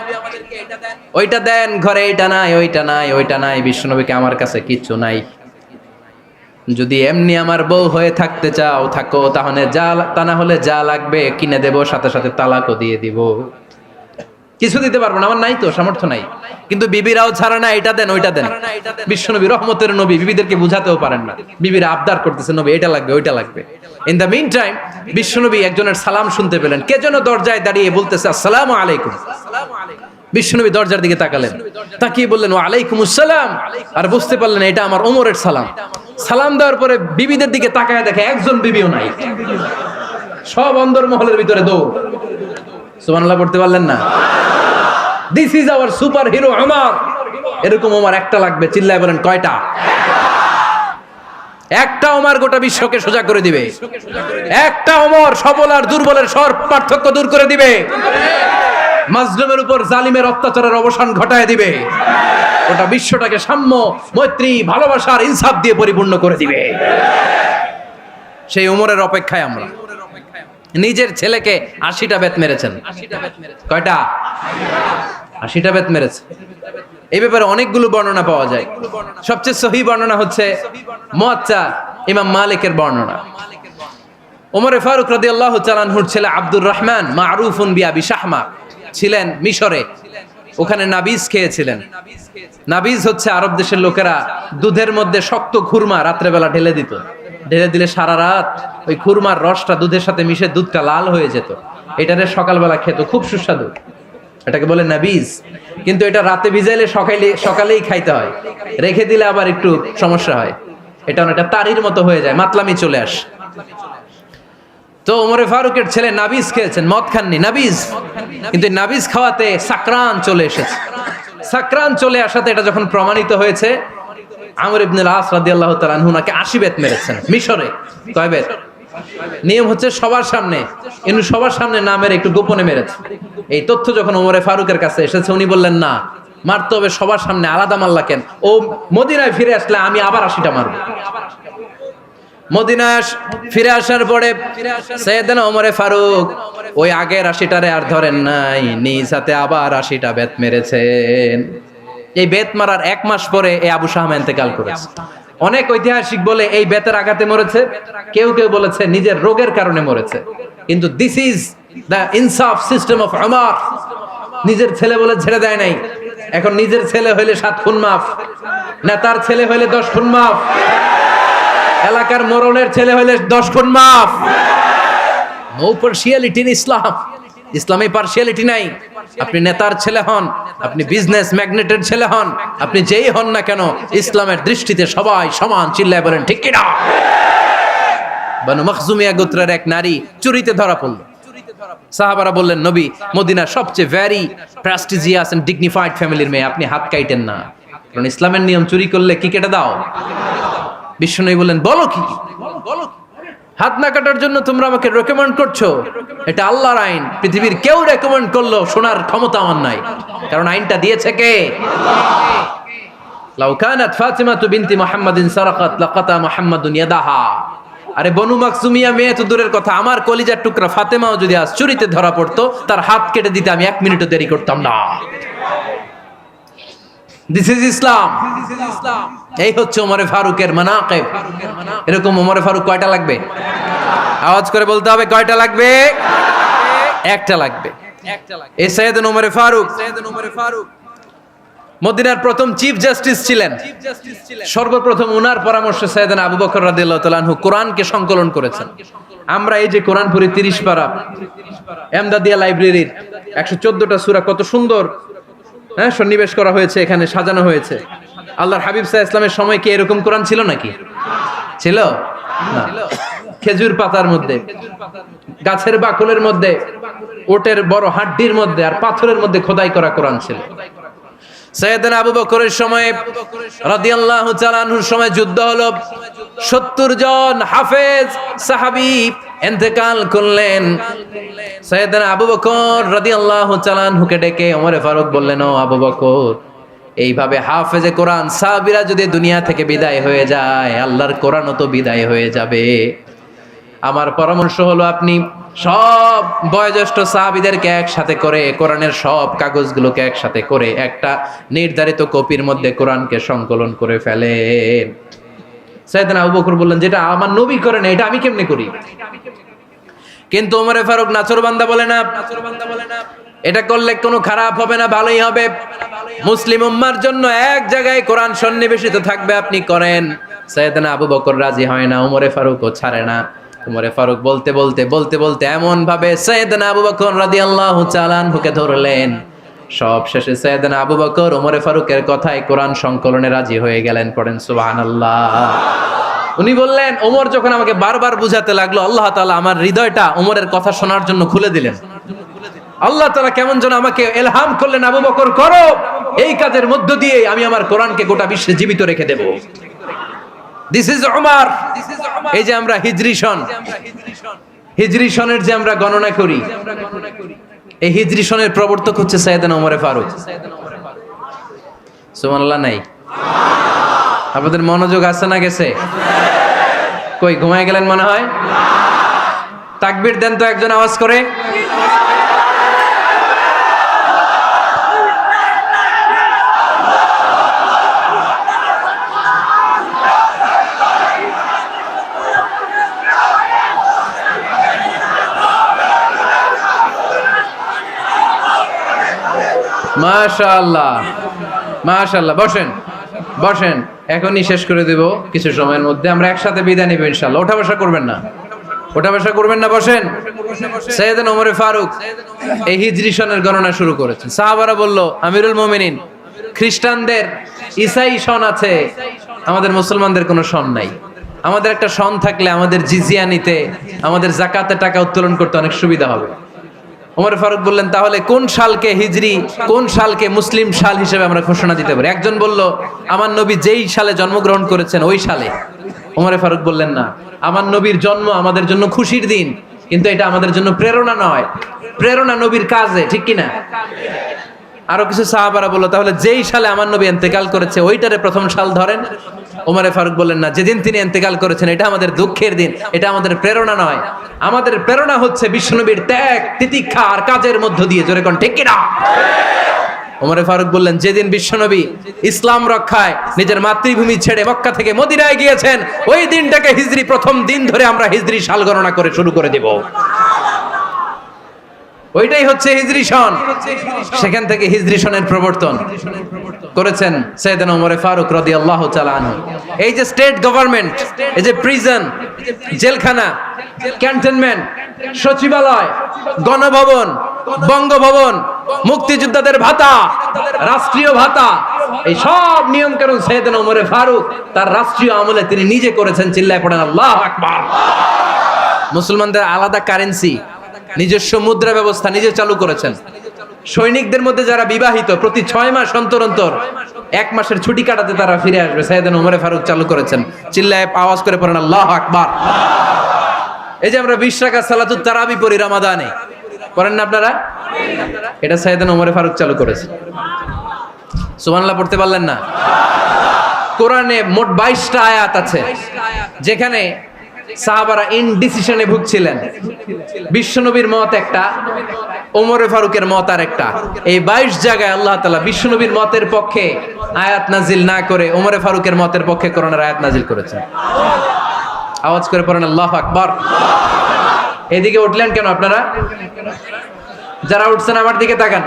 ওইটা দেন, ঘরে এটা নাই, ওইটা নাই, ওইটা নাই। বিশ্বনবীকে, আমার কাছে কিচ্ছু নাই, যদি এমনি আমার বউ হয়ে থাকতে চাও থাকো, তাহলে যা, তা না হলে যা লাগবে কিনে দেব, সাথে সাথে তালাকও দিয়ে দিব। কিছু দিতে পারবো না, আমার নাই তো, সামর্থ্য নাই। কিন্তু বিবিরাও ছাড়া না, এটা দেন, ওইটা দেন। বিশ্বনবী রহমতের নবী, বিবিদেরকে বুঝাতেও পারেন না। বিবিরা আবদার করতেছে, নবী এটা লাগবে, ওইটা লাগবে। ইন দ্য মিন টাইম বিশ্বনবী একজনের সালাম শুনতে পেলেন। কে যেন দরজায় দাঁড়িয়ে বলতেছে, আসসালামু আলাইকুম। বিশ্বনবী দরজার দিকে তাকালেন, তাকিয়ে বললেন, ওয়া আলাইকুমুস সালাম। আর বুঝতে পারলেন এটা আমার ওমরের সালাম। সালাম দেওয়ার পরে বিবিদের দিকে তাকায় দেখে একজন বিবিও নাই, সব অন্দরমহলের ভিতরে দৌড়। সুবহানাল্লাহ পড়তে পারলেন না? This is our super hero Omar. এরকম ওমর একটা লাগবে, চিল্লায় বলেন কয়টা? একটা ওমর গোটা বিশ্বকে সোজা করে দিবে। একটা ওমর সবল আর দুর্বলের সব পার্থক্য দূর করে দিবে। মাজলুমের উপর জালিমের অত্যাচারের অবসান ঘটায় দিবে। গোটা বিশ্বটাকে সাম্য, মৈত্রী, ভালোবাসার ইনসাফ দিয়ে পরিপূর্ণ করে দিবে। সেই ওমরের অপেক্ষায় আমরা। নিজের ছেলেকে 80টা বেত মেরেছেন। কয়টা? 80টা বেত মেরেছে। এই ব্যাপারে অনেকগুলো বর্ণনা পাওয়া যায়। সবচেয়ে সহিহ বর্ণনা হচ্ছে মুয়াত্তা ইমাম মালিকের বর্ণনা। ওমরে ফারুক রাদিয়াল্লাহু তাআলা আনহুর ছেলে আব্দুর রহমান মারুফুন বিআবি শাহমা ছিলেন মিশরে। ওখানে নাবিজ খেয়েছিলেন। নাবিজ হচ্ছে আরব দেশের লোকেরা দুধের মধ্যে শক্ত খুরমা রাত্রেবেলা ঢেলে দিত। ঢেলে দিলে সারা রাত ওই খুরমার রসটা দুধের সাথে মিশে দুধটা লাল হয়ে যেত। এটারে সকালবেলা খেত, খুব সুস্বাদু। এটাকে বলে নাবিজ। কিন্তু এটা রাতে ভিজাইলে সকালেই খাইতে হয়, রেখে দিলে আবার একটু সমস্যা হয়। এটা অনেকটা তারির মতো হয়ে যায়, মাতলামি চলে আসে। তো ওমরে ফারুকের ছেলে নাবিজ খেয়েছেন, মদ খাননি, নাবিজ। কিন্তু নাবিজ খাওয়াতে সাকরান চলে এসেছে। সাকরান চলে আসাতে এটা যখন প্রমাণিত হয়েছে, আমর ইবনে আল আস রাদিয়াল্লাহু তাআলা আনহু নাকি 80 বেত মেরেছেন মিশরে। কয় বেত? নিয়ম হচ্ছে সবার সামনে, কিন্তু সবার সামনে না মেরে একটু গোপনে মেরেছে। এই তথ্য যখন ওমরে ফারুকের কাছে এসেছে, উনি বললেন না, মারতে হবে সবার সামনে, আলাদা মাল্লা কেন? ও মদিনায় ফিরে আসলে আমি আবার 80টা মারব। মদিনায় ফিরে আসার পরে সাইয়েদনা ওমরে ফারুক ওই আগের 80টারে আর ধরেন নাই, নিজ হাতে আবার 80টা বেত মেরেছেন। এই বেত মারার 1 মাস পরে এই আবু শাহমা ইন্তেকাল করেছে। অনেক ঐতিহাসিক বলে এই বেতের আঘাতে মরেছে, কেউ কেউ বলেছে নিজের রোগের কারণে মরেছে। কিন্তু দিস ইজ দ্য ইনসাফ সিস্টেম অফ ওমর। নিজের ছেলে বলে ছেড়ে দেয় নাই। এখন নিজের ছেলে হইলে 7 খুন মাফ, নেতার ছেলে হইলে 10 খুন মাফ, এলাকার মোড়লের ছেলে হইলে 10 খুন মাফ। নো পার্সিয়ালিটি ইন ইসলাম। ইসলামে পার্সিয়ালিটি নাই। আপনি নেতার ছেলে হন, আপনি বিজনেস ম্যাগনেটের ছেলে হন, আপনি যেই হন না কেন, ইসলামের দৃষ্টিতে সবাই সমান। চিল্লায় বলেন ঠিক কিনা? বানু মখজুমিয়া গোত্রের এক নারী চুরিতে ধরা পড়ল। সাহাবারা বললেন, নবী মদিনার সবচেয়ে ভেরি প্রেস্টিজিয়াস এন্ড ডিগনিফাইড ফ্যামিলির মেয়ে, আপনি হাত কাটেন না, কারণ ইসলামের নিয়ম চুরি করলে কি কেটে দাও। বিশ্বনবী বললেন, বলো কি? হাত না কাটার জন্য তোমরা আমাকে রেকমেন্ড করছো? এটা আল্লাহর আইন, পৃথিবীর কেউ রেকমেন্ড করলো শোনার ক্ষমতা আমার নাই, কারণ আইনটা দিয়েছে কে? লাউ কানাত ফাতিমাতু বিনতি মুহাম্মাদিন সারাকাত লাকাতা মুহাম্মাদুন ইয়াদাহা। আরে বনু মাকসুমিয়া মেয়ে তো দূরের কথা, আমার কলিজার টুকরা ফাতেমাও যদি আজ চুরিতে ধরা পড়তো, তার হাত কেটে দিতে আমি 1 মিনিটও দেরি করতাম না। দিস ইজ ইসলাম। এই হচ্ছে ওমরে ফারুকের মানাকিব। এরকম ওমরে ফারুক কয়টা লাগবে? আওয়াজ করে বলতে হবে, কয়টা লাগবে? একটা লাগবে। এই সাইয়েদনা ওমরে ফারুক মদিনার প্রথম চিফ জাস্টিস ছিলেন। সর্বপ্রথম উনার পরামর্শে সাইয়েদনা আবু বকর রাদিয়াল্লাহু তাআলা আনহু কোরআনকে সংকলন করেছেন। আমরা এই যে কোরআন পড়ি 30 পারা, এমদাদিয়া লাইব্রেরির 114টা সূরা, কত সুন্দর সন্নিবেশ করা হয়েছে, এখানে সাজানো হয়েছে। আল্লাহর হাবিব সাল্লাল্লাহু আলাইহি ওয়াসাল্লামের সময় কি এরকম কোরআন ছিল নাকি? ছিল না। খেজুর পাতার মধ্যে, গাছের বাকলের মধ্যে, ওটের বড় হাড্ডির মধ্যে আর পাথরের মধ্যে খোদাই করা কোরআন ছিল। সাইয়েদনা আবু বকরের সময় রাদিয়াল্লাহু তাআলা আনহুর সময় যুদ্ধ হলো, 70 জন হাফেজ সাহাবী ইন্তেকাল করলেন। সাইয়েদনা আবু বকর রাদিয়াল্লাহু তাআলা আনহুকে ডেকে ওমরে ফারুক বললেন, ও আবু বকর, এইভাবে হাফেজে কোরআন সাহাবীরা যদি দুনিয়া থেকে বিদায় হয়ে যায়, আল্লাহর কোরআনও তো বিদায় হয়ে যাবে। আমার পরামর্শ হলো আপনি সব বয়োজ্যেষ্ঠ সাহাবীদেরকে একসাথে করে কোরআনের সব কাগজগুলোকে একসাথে করে একটা নির্ধারিত কপির মধ্যে কোরআনকে সংকলন করে ফেলেন। সাইয়েদনা আবু বকর বললেন, যেটা আমার নবী করে না, এটা আমি কেমনে করি? কিন্তু ওমরে ফারুক নাচরবান্দা বলে না, এটা করলে কোনো খারাপ হবে না, ভালোই হবে। মুসলিম উম্মার জন্য এক জায়গায় কোরআন সন্নিবেশিত থাকবে, আপনি করেন। সাইয়েদনা আবু বকর রাজি হয় না, ওমরে ফারুকও ছাড়ে না। ওমরে ফারুক বলতে বলতে এমন ভাবে সাইয়েদনা আবু বকর রাদিয়াল্লাহু তাআলা আনহুকে ধরলেন, সব শেষে সাইয়েদনা আবু বকর ওমরে ফারুকের কথায় কোরআন সংকলনে রাজি হয়ে গেলেন। পড়েন সুবহানাল্লাহ। উনি বললেন, ওমর যখন আমাকে বারবার বুঝাতে লাগলো, আল্লাহ তাআলা আমার হৃদয়টা ওমরের কথা শোনার জন্য খুলে দিলেন। আল্লাহ তাআলা কেমন যেন আমাকে ইলহাম করলেন, আবু বকর করো, এই কাজের মধ্য দিয়ে আমি আমার কোরআনকে গোটা বিশ্বে জীবিত রেখে দেব। This is Omar. এই যে আমরা হিজরি সনের যে আমরা গণনা করি, এই হিজরি সনের প্রবর্তক হচ্ছে সাইয়েদনা ওমরে ফারুক। সুবহানাল্লাহ নাই? আপনাদের মনোযোগ আছে না গেছে? কই ঘুমায় গেলেন মনে হয়? তাকবীর দেন তো একজন আওয়াজ করে। মাশাআল্লাহ মাশাআল্লাহ। বসেন, এখনই শেষ করে দেব কিছু সময়ের মধ্যে। আমরা একসাথে বিদায় নিব ইনশাআল্লাহ। ওঠা বসা করবেন না, বসেন। সাইয়েদনা ওমরে ফারুক এই হিজরি সনের গণনা শুরু করেছেন। সাহাবারা বলল, আমিরুল মুমিনিন, খ্রিস্টানদের ঈসাই সন আছে, আমাদের মুসলমানদের কোনো সন নাই। আমাদের একটা সন থাকলে আমাদের জিজিয়া নিতে, আমাদের যাকাতের টাকা উত্তোলন করতে অনেক সুবিধা হবে। ওমর ফারুক বললেন, তাহলে কোন সালকে হিজরি, কোন সালকে মুসলিম সাল হিসেবে আমরা ঘোষণা দিতে পারি? একজন বলল, আমার নবী যেই সালে জন্মগ্রহণ করেছেন ওই সালে। ওমর ফারুক বললেন, না, আমার নবীর জন্ম আমাদের জন্য খুশির দিন, কিন্তু এটা আমাদের জন্য প্রেরণা নয়। প্রেরণা নবীর কাজে, ঠিক কিনা? আরো কিছু সাহাবারা বলল, তাহলে যেই সালে আমার নবী ইন্তেকাল করেছে ওইটারে প্রথম সাল ধরেন। ওমরে ফারুক বললেন, না, যেদিন তিনি ইন্তেকাল করেছেন এটা আমাদের দুঃখের দিন, এটা আমাদের প্রেরণা নয়। আমাদের প্রেরণা হচ্ছে বিশ্বনবীর ত্যাগ, তিতিক্ষা আর কাজের মধ্য দিয়ে। জোরে কোন ঠিক কিনা? ওমরে ফারুক বললেন, যেদিন বিশ্বনবী ইসলাম রক্ষায় নিজের মাতৃভূমি ছেড়ে মক্কা থেকে মদিনায় গিয়েছেন, ওই দিনটাকে হিজরি প্রথম দিন ধরে আমরা হিজরি সাল গণনা করে শুরু করে দেব। ওইটাই হচ্ছে হিজরি সন। সেখান থেকে হিজরি সনের প্রবর্তন করেছেন সাইয়েদনা ওমরে ফারুক রাদিয়াল্লাহু তাআলা আনহু। এই যে স্টেট গভর্নমেন্ট, এই যে প্রিজন, জেলখানা, ক্যান্টনমেন্ট, সচিবালয়, গণভবন, বঙ্গভবন, মুক্তিযোদ্ধাদের ভাতা, রাষ্ট্রীয় ভাতা, এই সব নিয়ম কানুন সাইয়েদনা ওমরে ফারুক তার রাষ্ট্রীয় আমলে তিনি নিজে করেছেন। চিল্লায় পড়েন আল্লাহু আকবার। মুসলমানদের আলাদা কারেন্সি, নিজস্ব মুদ্রা ব্যবস্থা নিজে চালু করেছেন। সৈনিকদের মধ্যে যারা বিবাহিত, প্রতি 6 মাস অন্তর অন্তর 1 মাসের ছুটি কাটাতে তারা ফিরে আসবে, সাইয়েদনা ওমরে ফারুক চালু করেছেন। চিল্লায় আওয়াজ করে পড়েন আল্লাহু আকবার। এই যে আমরা 20 রাকাত সালাতুত তারাবি পড়ি রমাদানে, পড়েন না আপনারা? এটা সাইয়েদনা ওমরে ফারুক চালু করেছেন। সুবহানাল্লাহ পড়তে পারলেন না? কোরআনে মোট 22টা আয়াত আছে যেখানে সাহাবারা ইনডিসিশনে ভুগছিলেন। বিশ্বনবীর মত একটা, ওমরে ফারুকের মত আর একটা। এই 22 জায়গায় আল্লাহ তাআলা বিশ্বনবীর মতের পক্ষে আয়াত নাজিল না করে ওমরে ফারুকের মতের পক্ষে কোরআনের আয়াত নাজিল করেছেন। আওয়াজ করে পড়েন আল্লাহু আকবার। এদিকে উঠলেন কেন আপনারা? যারা উঠছেন আমার দিকে তাকান।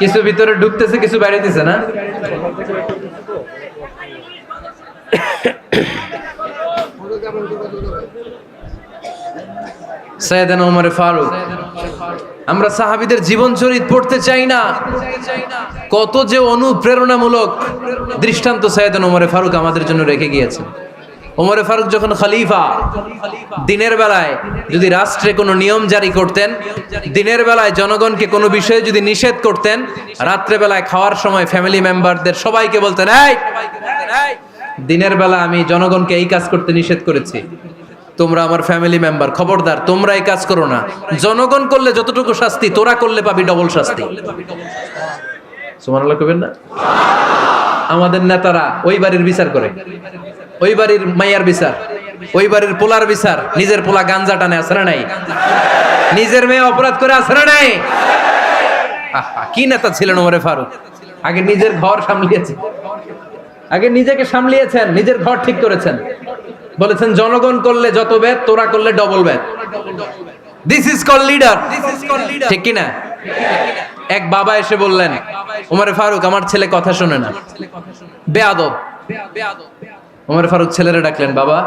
কিছু ভিতরে ঢুকতেছে, কিছু বাইরেতেছে না? সাইয়েদনা ওমরে ফারুক, আমরা সাহাবীদের জীবন চরিত পড়তে চাই না? কত যে অনুপ্রেরণামূলক দৃষ্টান্ত সাইয়েদনা ওমরে ফারুক আমাদের জন্য রেখে গিয়েছেন। ওমরে ফারুক যখন খলিফা, দিনের বেলায় যদি রাষ্ট্রে কোনো নিয়ম জারি করতেন, দিনের বেলায় জনগণকে কোনো বিষয়ে যদি নিষেধ করতেন, রাত্রে বেলায় খাওয়ার সময় ফ্যামিলি মেম্বারদের সবাইকে বলতেন, এই দিনের বেলা আমি জনগণকে এই কাজ করতে নিষেধ করেছি, তোমরা আমার ফ্যামিলি মেম্বার, খবরদার তোমরা এই কাজ করো না। জনগণ করলে যতটুকু শাস্তি, তোরা করলে পাবি ডবল শাস্তি। সুবহানাল্লাহ কইবেন না? আমাদের নেতারা ওই বাড়ির বিচার করে, ওই বাড়ির মাইয়ার বিচার, ওই বাড়ির পোলার বিচার, নিজের পোলা গাঞ্জা টানে, আছে না নাই? নিজের মেয়ে অপরাধ করে, আছে না নাই? কি নেতা ছিলেন ওমরে ফারুক! আগে নিজের ঘর সামলিয়েছেন, আগে নিজেকে সামলিয়েছেন, নিজের ঘর ঠিক করেছেন। বলেছেন জনগণ করলে যত ব্যাদ, তোরা করলে ডবল ব্যাদ। দিস ইজ কল লিডার, ঠিক কি না? এক বাবা এসে বললেন, ওমরে ফারুক আমার ছেলে কথা শোনে না, বেয়াদব। ওমরে ফারুক ছেলেরে ডাকলেন, বাবা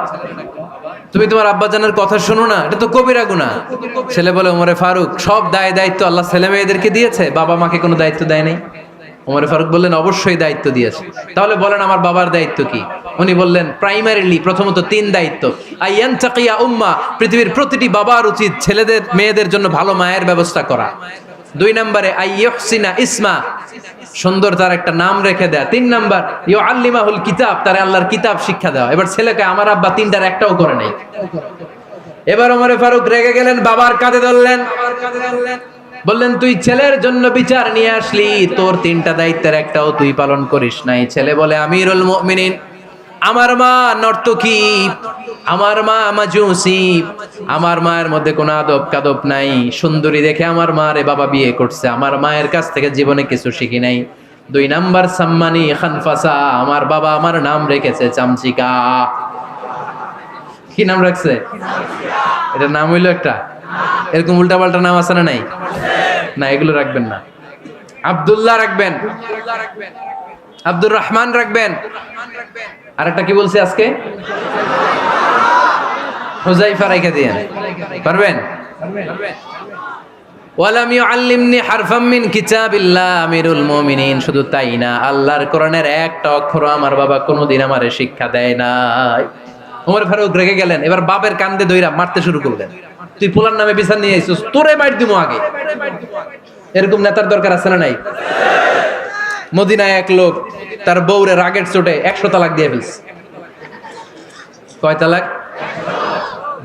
তুমি তোমার আব্বাজানের কথা শোনো না, এটা তো কবিরা গুনাহ। ছেলে বলে, ওমরে ফারুক সব দায়িত্ব আল্লাহ ছেলে মেয়েদেরকে দিয়েছে, বাবা মাকে কোনো দায়িত্ব দেয় নাই। ওমরে ফারুক বললেন, অবশ্যই দায়িত্ব দিয়েছে। তাহলে বলেন আমার বাবার দায়িত্ব কি? উনি বললেন, প্রাইমারিলি প্রথমত 3 দায়িত্ব। আইয়ান তাকিয়া উম্মা, পৃথিবীর প্রতিটি বাবার উচিত ছেলেদের মেয়েদের জন্য ভালো মায়ের ব্যবস্থা করা। 2 নম্বরে আইয়ুহসিনা ইসমা, সুন্দর তার একটা নাম রেখে দেয়া। 3 নাম্বার ইউআল্লিমাহুল কিতাব, তার আল্লাহর কিতাব শিক্ষা দেওয়া। এবার ছেলেকে আমার আব্বা 3টার একটাও করে নাই। এবার ওমরে ফারুক রেগে গেলেন, বাবার কাঁধে ধরলেন, বললেন তুই ছেলের জন্য বিচার নিয়ে আসলি, তোর 3টা দায়িত্বের একটাও তুই পালন করিস নাই। ছেলে বলে, আমিরুল মুমিনিন, আমার মা নর্তকী, আমার মা মাজুসি, আমার মায়ের মধ্যে কোনো আদব কাদব নাই, সুন্দরী দেখে আমার মা রে বাবা বিয়ে করছে, আমার মায়ের কাছ থেকে জীবনে কিছু শিখি নাই। 2 নাম্বার সাম্মানি খানফাসা, আমার বাবা আমার নাম রেখেছে চামচিকা। কি নাম রাখছে? এটা নাম হইলো একটা, এরকম উল্টাপাল্টা নাম আছে না নাই? না, এগুলো রাখবেন না। আব্দুল্লাহ রাখবেন, আব্দুর রহমান রাখবেন, আর একটা কি বলছি আজকে? হুযায়ফা রেখে দিয়েন, পারবেন? ওয়ালাম ইউআল্লিমনি হারফাম মিন কিতাবিল্লাহ আমিরুল মুমিনিন, শুধু তাই না, আল্লাহর কোরআনের একটা অক্ষর আমার বাবা কোনোদিন আমারে শিক্ষা দেয় নাই। ওমর ফারুক রেগে গেলেন, এবার বাপের কান্দে দইরা মারতে শুরু করলেন। তুই পোলার নামে বিচার নিয়ে আইছিস, তোরে মাইর দিমু আগে। এরকম নেতার দরকার আছে না নাই? মদিনায় এক লোক তার বউরে রাগের চোটে 100 তালাক দিয়ে ফেলছে। কয় তালাক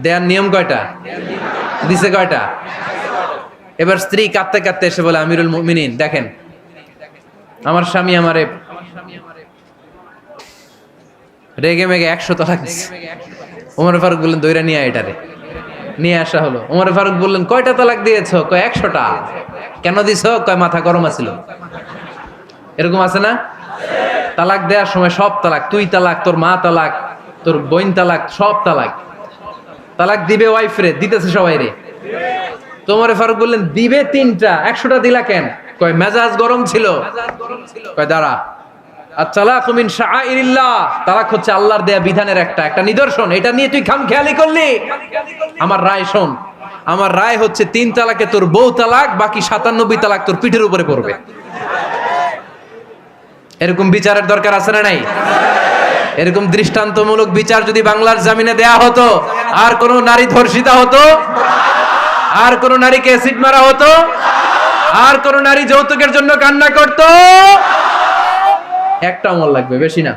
দেয়ার নিয়ম কয়টা? দিছে কয়টা? এবার স্ত্রী কাঁদতে কাঁদতে এসে বলে, আমিরুল মুমিনিন দেখেন, আমার স্বামী আমারে রেগে মেগে 100 তালাক দিছে। ওমর ফারুক বললেন, দইরা নিয়ে এটারে নিয়ে আসা হলো। ওমর ফারুক বললেন, কয়টা তালাক দিয়েছো? কয় 100টা। কেন দিছো? কয় মাথা গরম আছিল। এরকম আছে না? তালাক দেওয়ার সময় সব তালাক, তুই তালাক, তোর মা তালাক, তোর বোন তালাক, সব তালাক। তালাক দিবে ওয়াইফ রে, দিতেছে সবাই রে। তো ওমর ফারুক বললেন, দিবে 3টা, 100টা দিলা কেন? কয় মেজাজ গরম ছিল। কয় দাঁড়া, আত-তালাকু মিন শাআইরিল্লাহ, তালাক হচ্ছে আল্লাহর দেয়া বিধানের একটা নিদর্শন। এটা নিয়ে তুই খামখেয়ালি করলি। আমার রায় শোন, আমার রায় হচ্ছে 3 তালাকে তোর বউ তালাক, বাকি 97 তালাক তোর পিঠের উপরে পড়বে। এরকম বিচারের দরকার আছে না নাই? এরকম দৃষ্টান্তমূলক বিচার যদি বাংলার জমিনে দেয়া হতো, আর কোন নারী ধর্ষিতা হতো, আর কোন নারীকে অ্যাসিড মারা হতো, আর কোন নারী যৌতুকের জন্য কান্না করত? একটা আমল লাগবে, বেশি না।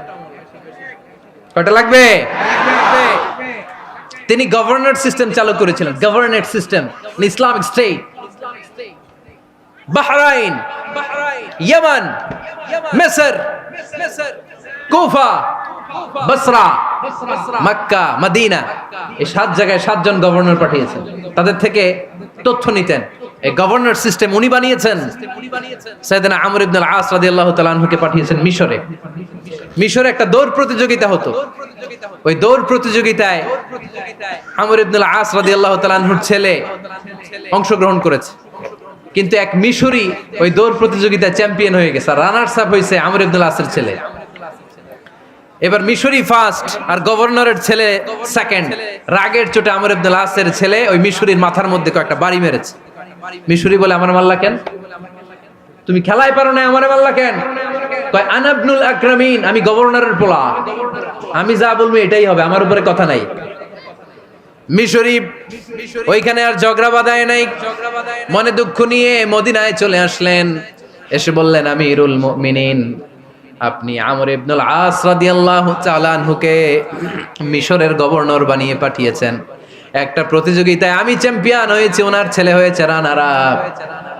কয়টা লাগবে? তিনি গভর্নর সিস্টেম চালু করেছিলেন। Governor system, Islamic state. Bahrain, Yemen, মিসর, কুফা, বসরা, মক্কা, মদিনা, এই 7 জায়গায় 7 জন গভর্নর পাঠিয়েছেন। তাদের থেকে তথ্য নিতেন। এই গভর্নর সিস্টেম উনি বানিয়েছেন। সাইয়েদনা আমর ইবনে আল-আস রাদিয়াল্লাহু তাআলা আনহুকে পাঠিয়েছেন মিশরে। মিশরে একটা দৌড় প্রতিযোগিতা হতো। ওই দৌড় প্রতিযোগিতায় আমর ইবনে আল-আস রাদিয়াল্লাহু তাআলা আনহুর ছেলে অংশগ্রহণ করেছে। কিন্তু এক মিশরি ওই দৌড় প্রতিযোগিতায় চ্যাম্পিয়ন হয়ে গেছে। রানার্স আপ হয়েছে আমর ইবনে আল-আসের ছেলে। এবার মিশরি ফার্স্ট আর গভর্নরের ছেলে সেকেন্ড। রাগের চোটে আমর ইবনে আল-আসের ছেলে ওই মিশরির মাথার মধ্যে কয়েকটা বাড়ি মেরেছে। মিশরি বলে, আমার মাল্লা কেন? তুমি খেলায় পারো না, আমারে মাল্লা কেন? কয়, আনা ইবনুল আকরামিন, আমি গভর্নরের পোলা, আমি যা বলবো এটাই হবে, আমার উপরে কথা নাই। মিশরি ওইখানে আর ঝগড়া বাঁধায় নাই, মনে দুঃখ নিয়ে মদিনায় চলে আসলেন। এসে বললেন, আমিরুল মুমিনিন, আপনি আমর ইবনুল আস রাদিয়াল্লাহু তাআলা আনহুকে মিশরের গভর্নর বানিয়ে পাঠিয়েছেন। একটা প্রতিযোগিতায় আমি চ্যাম্পিয়ন হয়েছি, ওনার ছেলে হয়েছে রানার আপ।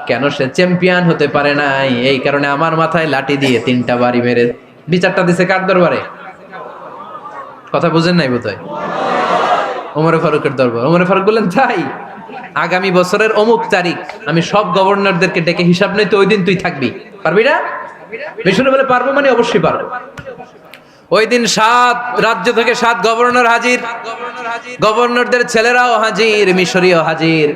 কেন সে চ্যাম্পিয়ন হতে পারে নাই? এই কারণে আমার মাথায় লাঠি দিয়ে 3টা বাড়ি মেরে বিচারটা দিছে কার দরবারে? কথা বুঝেন নাই বোধহয়? ওমর ফারুকের দরবার। ওমর ফারুক বললেন, তাই আগামী বছরের অমুক তারিখ আমি সব গভর্নরদেরকে ডেকে হিসাব নেই, তো ওই দিন তুই থাকবি, পারবি না? মিশরে বলে, পারবো মানে অবশ্যই পারবো। ওই দিন 7 রাজ্য থেকে 7 গভর্নর হাজির, গভর্নরদের ছেলেরাও হাজির, মিশরীয় হাজির।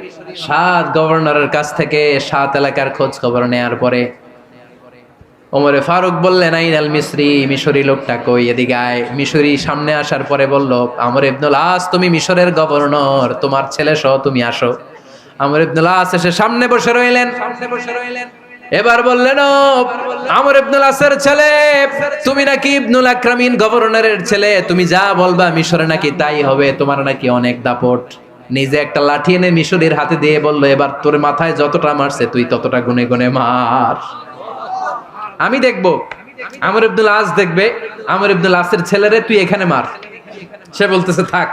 7 গভর্নরের কাছ থেকে 7 এলাকার খোঁজ খবর নেয়ার পরে ওমরে ফারুক বললেন, আইনাল মিসরি, মিশরি লোকটা কই, এদিকে আয়। মিশরি সামনে আসার পরে বলল, আমর ইবনুল আস, তুমি মিশরের গভর্নর, তোমার ছেলে সহ তুমি আসো। আমর ইবনুল আস এসে সামনে বসে রইলেন। এবার বললেন, ও আমর ইবনুল আসের ছেলে, তুমি নাকি ইবনুল আকরামিন গভর্নরের ছেলে, তুমি যা বলবা মিশরে নাকি তাই হবে, তোমার নাকি অনেক দাপট। নিজে একটা লাঠি এনে মিশরীর হাতে দিয়ে বলল, এবার তোর মাথায় যতটা মারছে তুই ততটা গুনে গুনে মার, আমি দেখবো। আমর ইবনুল আস দেখবে, আমর ইবনুল আসের ছেলেরে তুই এখানে মার। সে বলতেছে, থাক,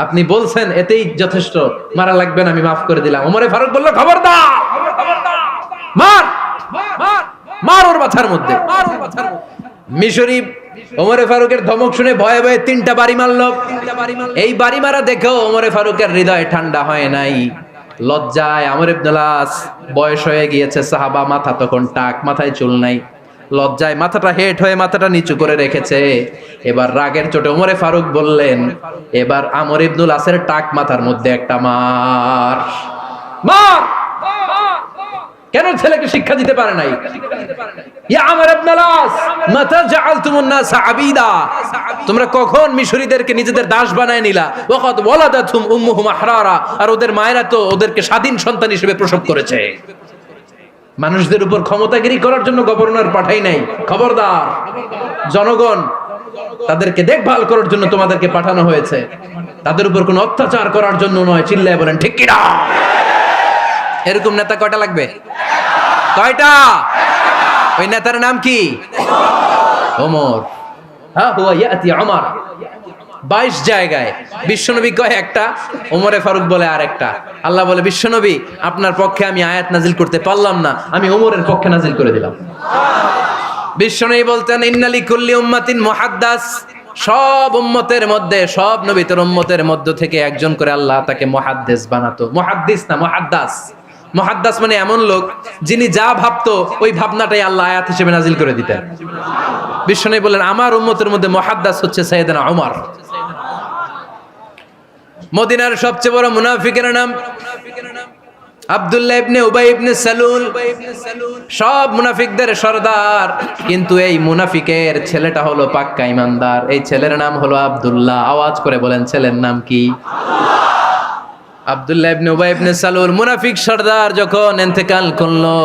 আপনি বলছেন এতেই যথেষ্ট, মারা লাগবে না, আমি মাফ করে দিলাম। ওমরে ফারুক বলল, খবরদার, মার মার ওর মাথার মধ্যে। মিশরি ওমরে ফারুকের ধমক শুনে ভয়ে ভয়ে 3টা বাড়ি মারলো। এই বাড়ি মারা দেখেও ওমরে ফারুকের হৃদয় ঠান্ডা হয় নাই। লজ্জায় আমর ইবনুল আস, বয়স হয়ে গিয়েছে সাহাবা, মাথা তখন টাক, মাথায় চুল নাই। লজ্জায় মাথাটা হেট হয়ে মাথাটা নিচু করে রেখেছে। এবার রাগের চোটে ওমরে ফারুক বললেন, এবার আমর ইবনুল আসের টাক মাথার মধ্যে একটা মার। মার! কেন ছেলেকে শিক্ষা দিতে পারে নাই? ইয়া আমর ইবনুল আস, মাতা জাআলতুমুন নাস আবিদা, তোমরা কখন মিশরীদেরকে নিজেদের দাস বানায় নিলা? ওয়াকাদ ওয়ালাদাতুম উম্মুহুম আহরারা, আর ওদের মায়েরা তো ওদেরকে স্বাধীন সন্তান হিসেবে প্রসব করেছে। মানুষদের উপর ক্ষমতাগিরি করার জন্য গভর্নর পাঠাই নাই। খবরদার, জনগণ তাদেরকে দেখভাল করার জন্য তোমাদেরকে পাঠানো হয়েছে, তাদের উপর কোনো অত্যাচার করার জন্য নয়। চিল্লায় বলেন ঠিক কি না? এরকম নেতা কয়টা লাগবে? কয়টা? ওই নেতার নাম কি? ওমর। হ্যাঁ, হুয়া ইয়াতি ওমর। 22 জায়গায় বিশ্বনবী কয় একটা, ওমরে ফারুক বলে আরেকটা। আল্লাহ বলে, বিশ্বনবী আপনার পক্ষে আমি আয়াত নাজিল করতে পারলাম না, আমি ওমরের পক্ষে নাজিল করে দিলাম। বিশ্বনবী বলতেন, ইন্নালি কুল্লি উম্মাতিন মুহাদ্দাস, সব উম্মতের মধ্যে, সব নবীর উম্মতের মধ্য থেকে একজন করে আল্লাহ তাকে মুহাদ্দিস বানাতো। মুহাদ্দিস না, মুহাদ্দাস। মুহাদ্দাস মানে এমন লোক যিনি যা ভাবতো ওই ভাবনাটাই আল্লাহ আয়াত হিসেবে নাজিল করে দিতেন। বিশ্বনবী বলেন, আমার উম্মতের মধ্যে মুহাদ্দাস হচ্ছে সাইয়েদনা ওমর। মদিনার সবচেয়ে বড় মুনাফিকের নাম আব্দুল্লাহ ইবনে উবাই ইবনে সালুল, সব মুনাফিকদের সরদার। কিন্তু এই মুনাফিকের ছেলেটা হলো পাক্কা ইমানদার। এই ছেলের নাম হলো আব্দুল্লাহ। আওয়াজ করে বলেন, ছেলের নাম কি? আব্দুল্লাহ ইবনে উবাই ইবনে সালুল, মুনাফিক সরদার যখন ইন্তেকাল করলো,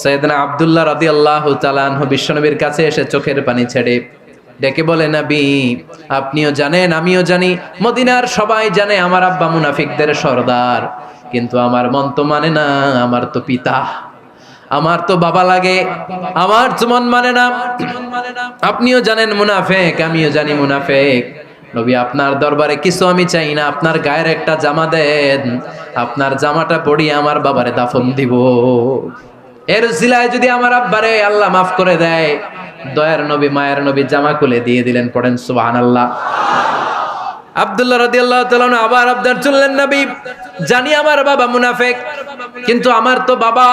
সাইয়েদনা আব্দুল্লাহ রাদিয়াল্লাহু তাআলা আনহু বিশ্বনবীর কাছে এসে চোখের পানি ছেড়ে ডেকে বলে, নবী আপনিও জানেন, আমিও জানি, মদিনার সবাই জানে আমার আব্বা মুনাফিকদের সরদার, কিন্তু আমার মন তো মানে না, আমার তো পিতা, আমার তো বাবা লাগে, আমার তো মন মানে না। আপনিও জানেন মুনাফিক, আমিও জানি মুনাফিক। নবী আপনার দরবারে কিছু আমি চাই না, আপনার গায়ের একটা জামা দেন, আপনার জামাটা পরিয়ে আমার বাবারে দাফন দিব। এর উসিলায় যদি আমার আব্বারে আল্লাহ মাফ করে দেয়, দয়ার নবী মায়ের নবী জামা খুলে দিয়ে দিলেন। পড়েন সুবহানাল্লাহ। আব্দুল্লাহ রাদিয়াল্লাহু তাআলা আবার আবদার চললেন, নবী জানি আমার বাবা মুনাফিক, কিন্তু আমার তো বাবা,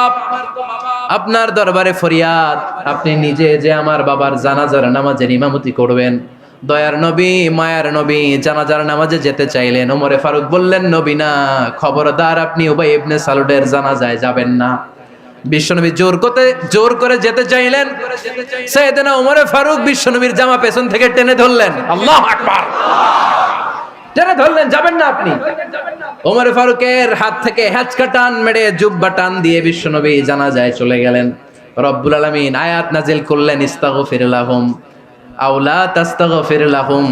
আপনার দরবারে ফরিয়াদ, আপনি নিজে যে আমার বাবার জানাজার নামাজের ইমামতি করবেন। দয়ার নবী মায়ার নবী জানাজার নামাজে যেতে চাইলেন। ওমরে ফারুক বললেন, নবী না, খবরদার আপনি উবাই ইবনে সালুলের জানাজায় যাবেন না। বিশ্বনবী জোর করে যেতে চাইলেন। সাইয়েদনা ওমরে ফারুক বিশ্বনবীর জামা পেছন থেকে টেনে ধরলেন। আল্লাহু আকবার। টেনে ধরলেন, যাবেন না আপনি। ওমরে ফারুকের হাত থেকে হ্যাচকা টান মেরে জুব্বা টান দিয়ে বিশ্বনবী জানাজায় চলে গেলেন। রব্বুল আলামিন আয়াত নাজিল করলেন, ইস্তাগফির লাহুম আও লা তাস্তাগফির লাহুম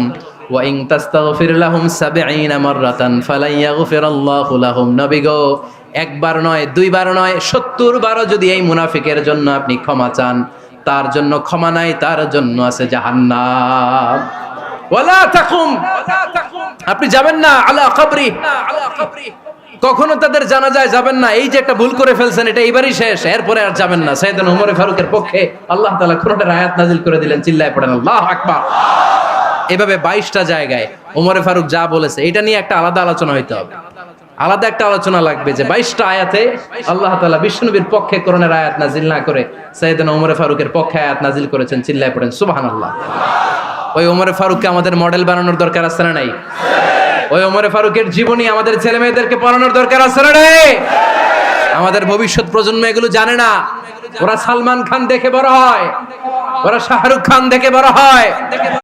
ওয়া ইন তাস্তাগফির লাহুম ৭০ মাররাতান ফালান ইয়াগফিরাল্লাহু লাহুম। নবী গো, একবার নয়, দুইবার নয়, ৭০ বারও যদি এই মুনাফিকের জন্য আপনি ক্ষমা চান, তার জন্য ক্ষমা নাই, তার জন্য আছে জাহান্নাম। ওয়ালা তাকুম, আপনি যাবেন না আলা কবরি, কখনো তাদের জানাজায় যাবেন না। এই যে একটা ভুল করে ফেলছেন, এটা এইবারই শেষ, এরপরে আর যাবেন না। সাইয়েদনা ওমর ফারুকের পক্ষে আল্লাহ তাআলা কোরআনের আয়াত নাযিল করে দিলেন। চিল্লায় পড়েন আল্লাহু আকবার। এভাবে 22টা জায়গায় ওমর ফারুক যা বলেছে, এটা নিয়ে একটা আলাদা আলোচনা হইতে হবে। আলাদা একটা আলোচনা লাগবে যে 22টা আয়াতে আল্লাহ তাআলা বিশ্বনবীর পক্ষে কোরআনের আয়াত নাযিল না করে সাইয়েদনা ওমর ফারুকের পক্ষে আয়াত নাযিল করেছেন। চিল্লায় পড়েন সুবহানাল্লাহ। ওই ওমর ফারুককে আমাদের মডেল বানানোর দরকার আছে না নাই? ওই ওমর ফারুকের জীবনী আমাদের ছেলে মেয়েদেরকে পড়ানোর দরকার আছে না নাই? আমাদের ভবিষ্যৎ প্রজন্ম এগুলো জানে না। ওরা সালমান খান দেখে বড় হয়, ওরা শাহরুখ খান দেখে বড় হয়।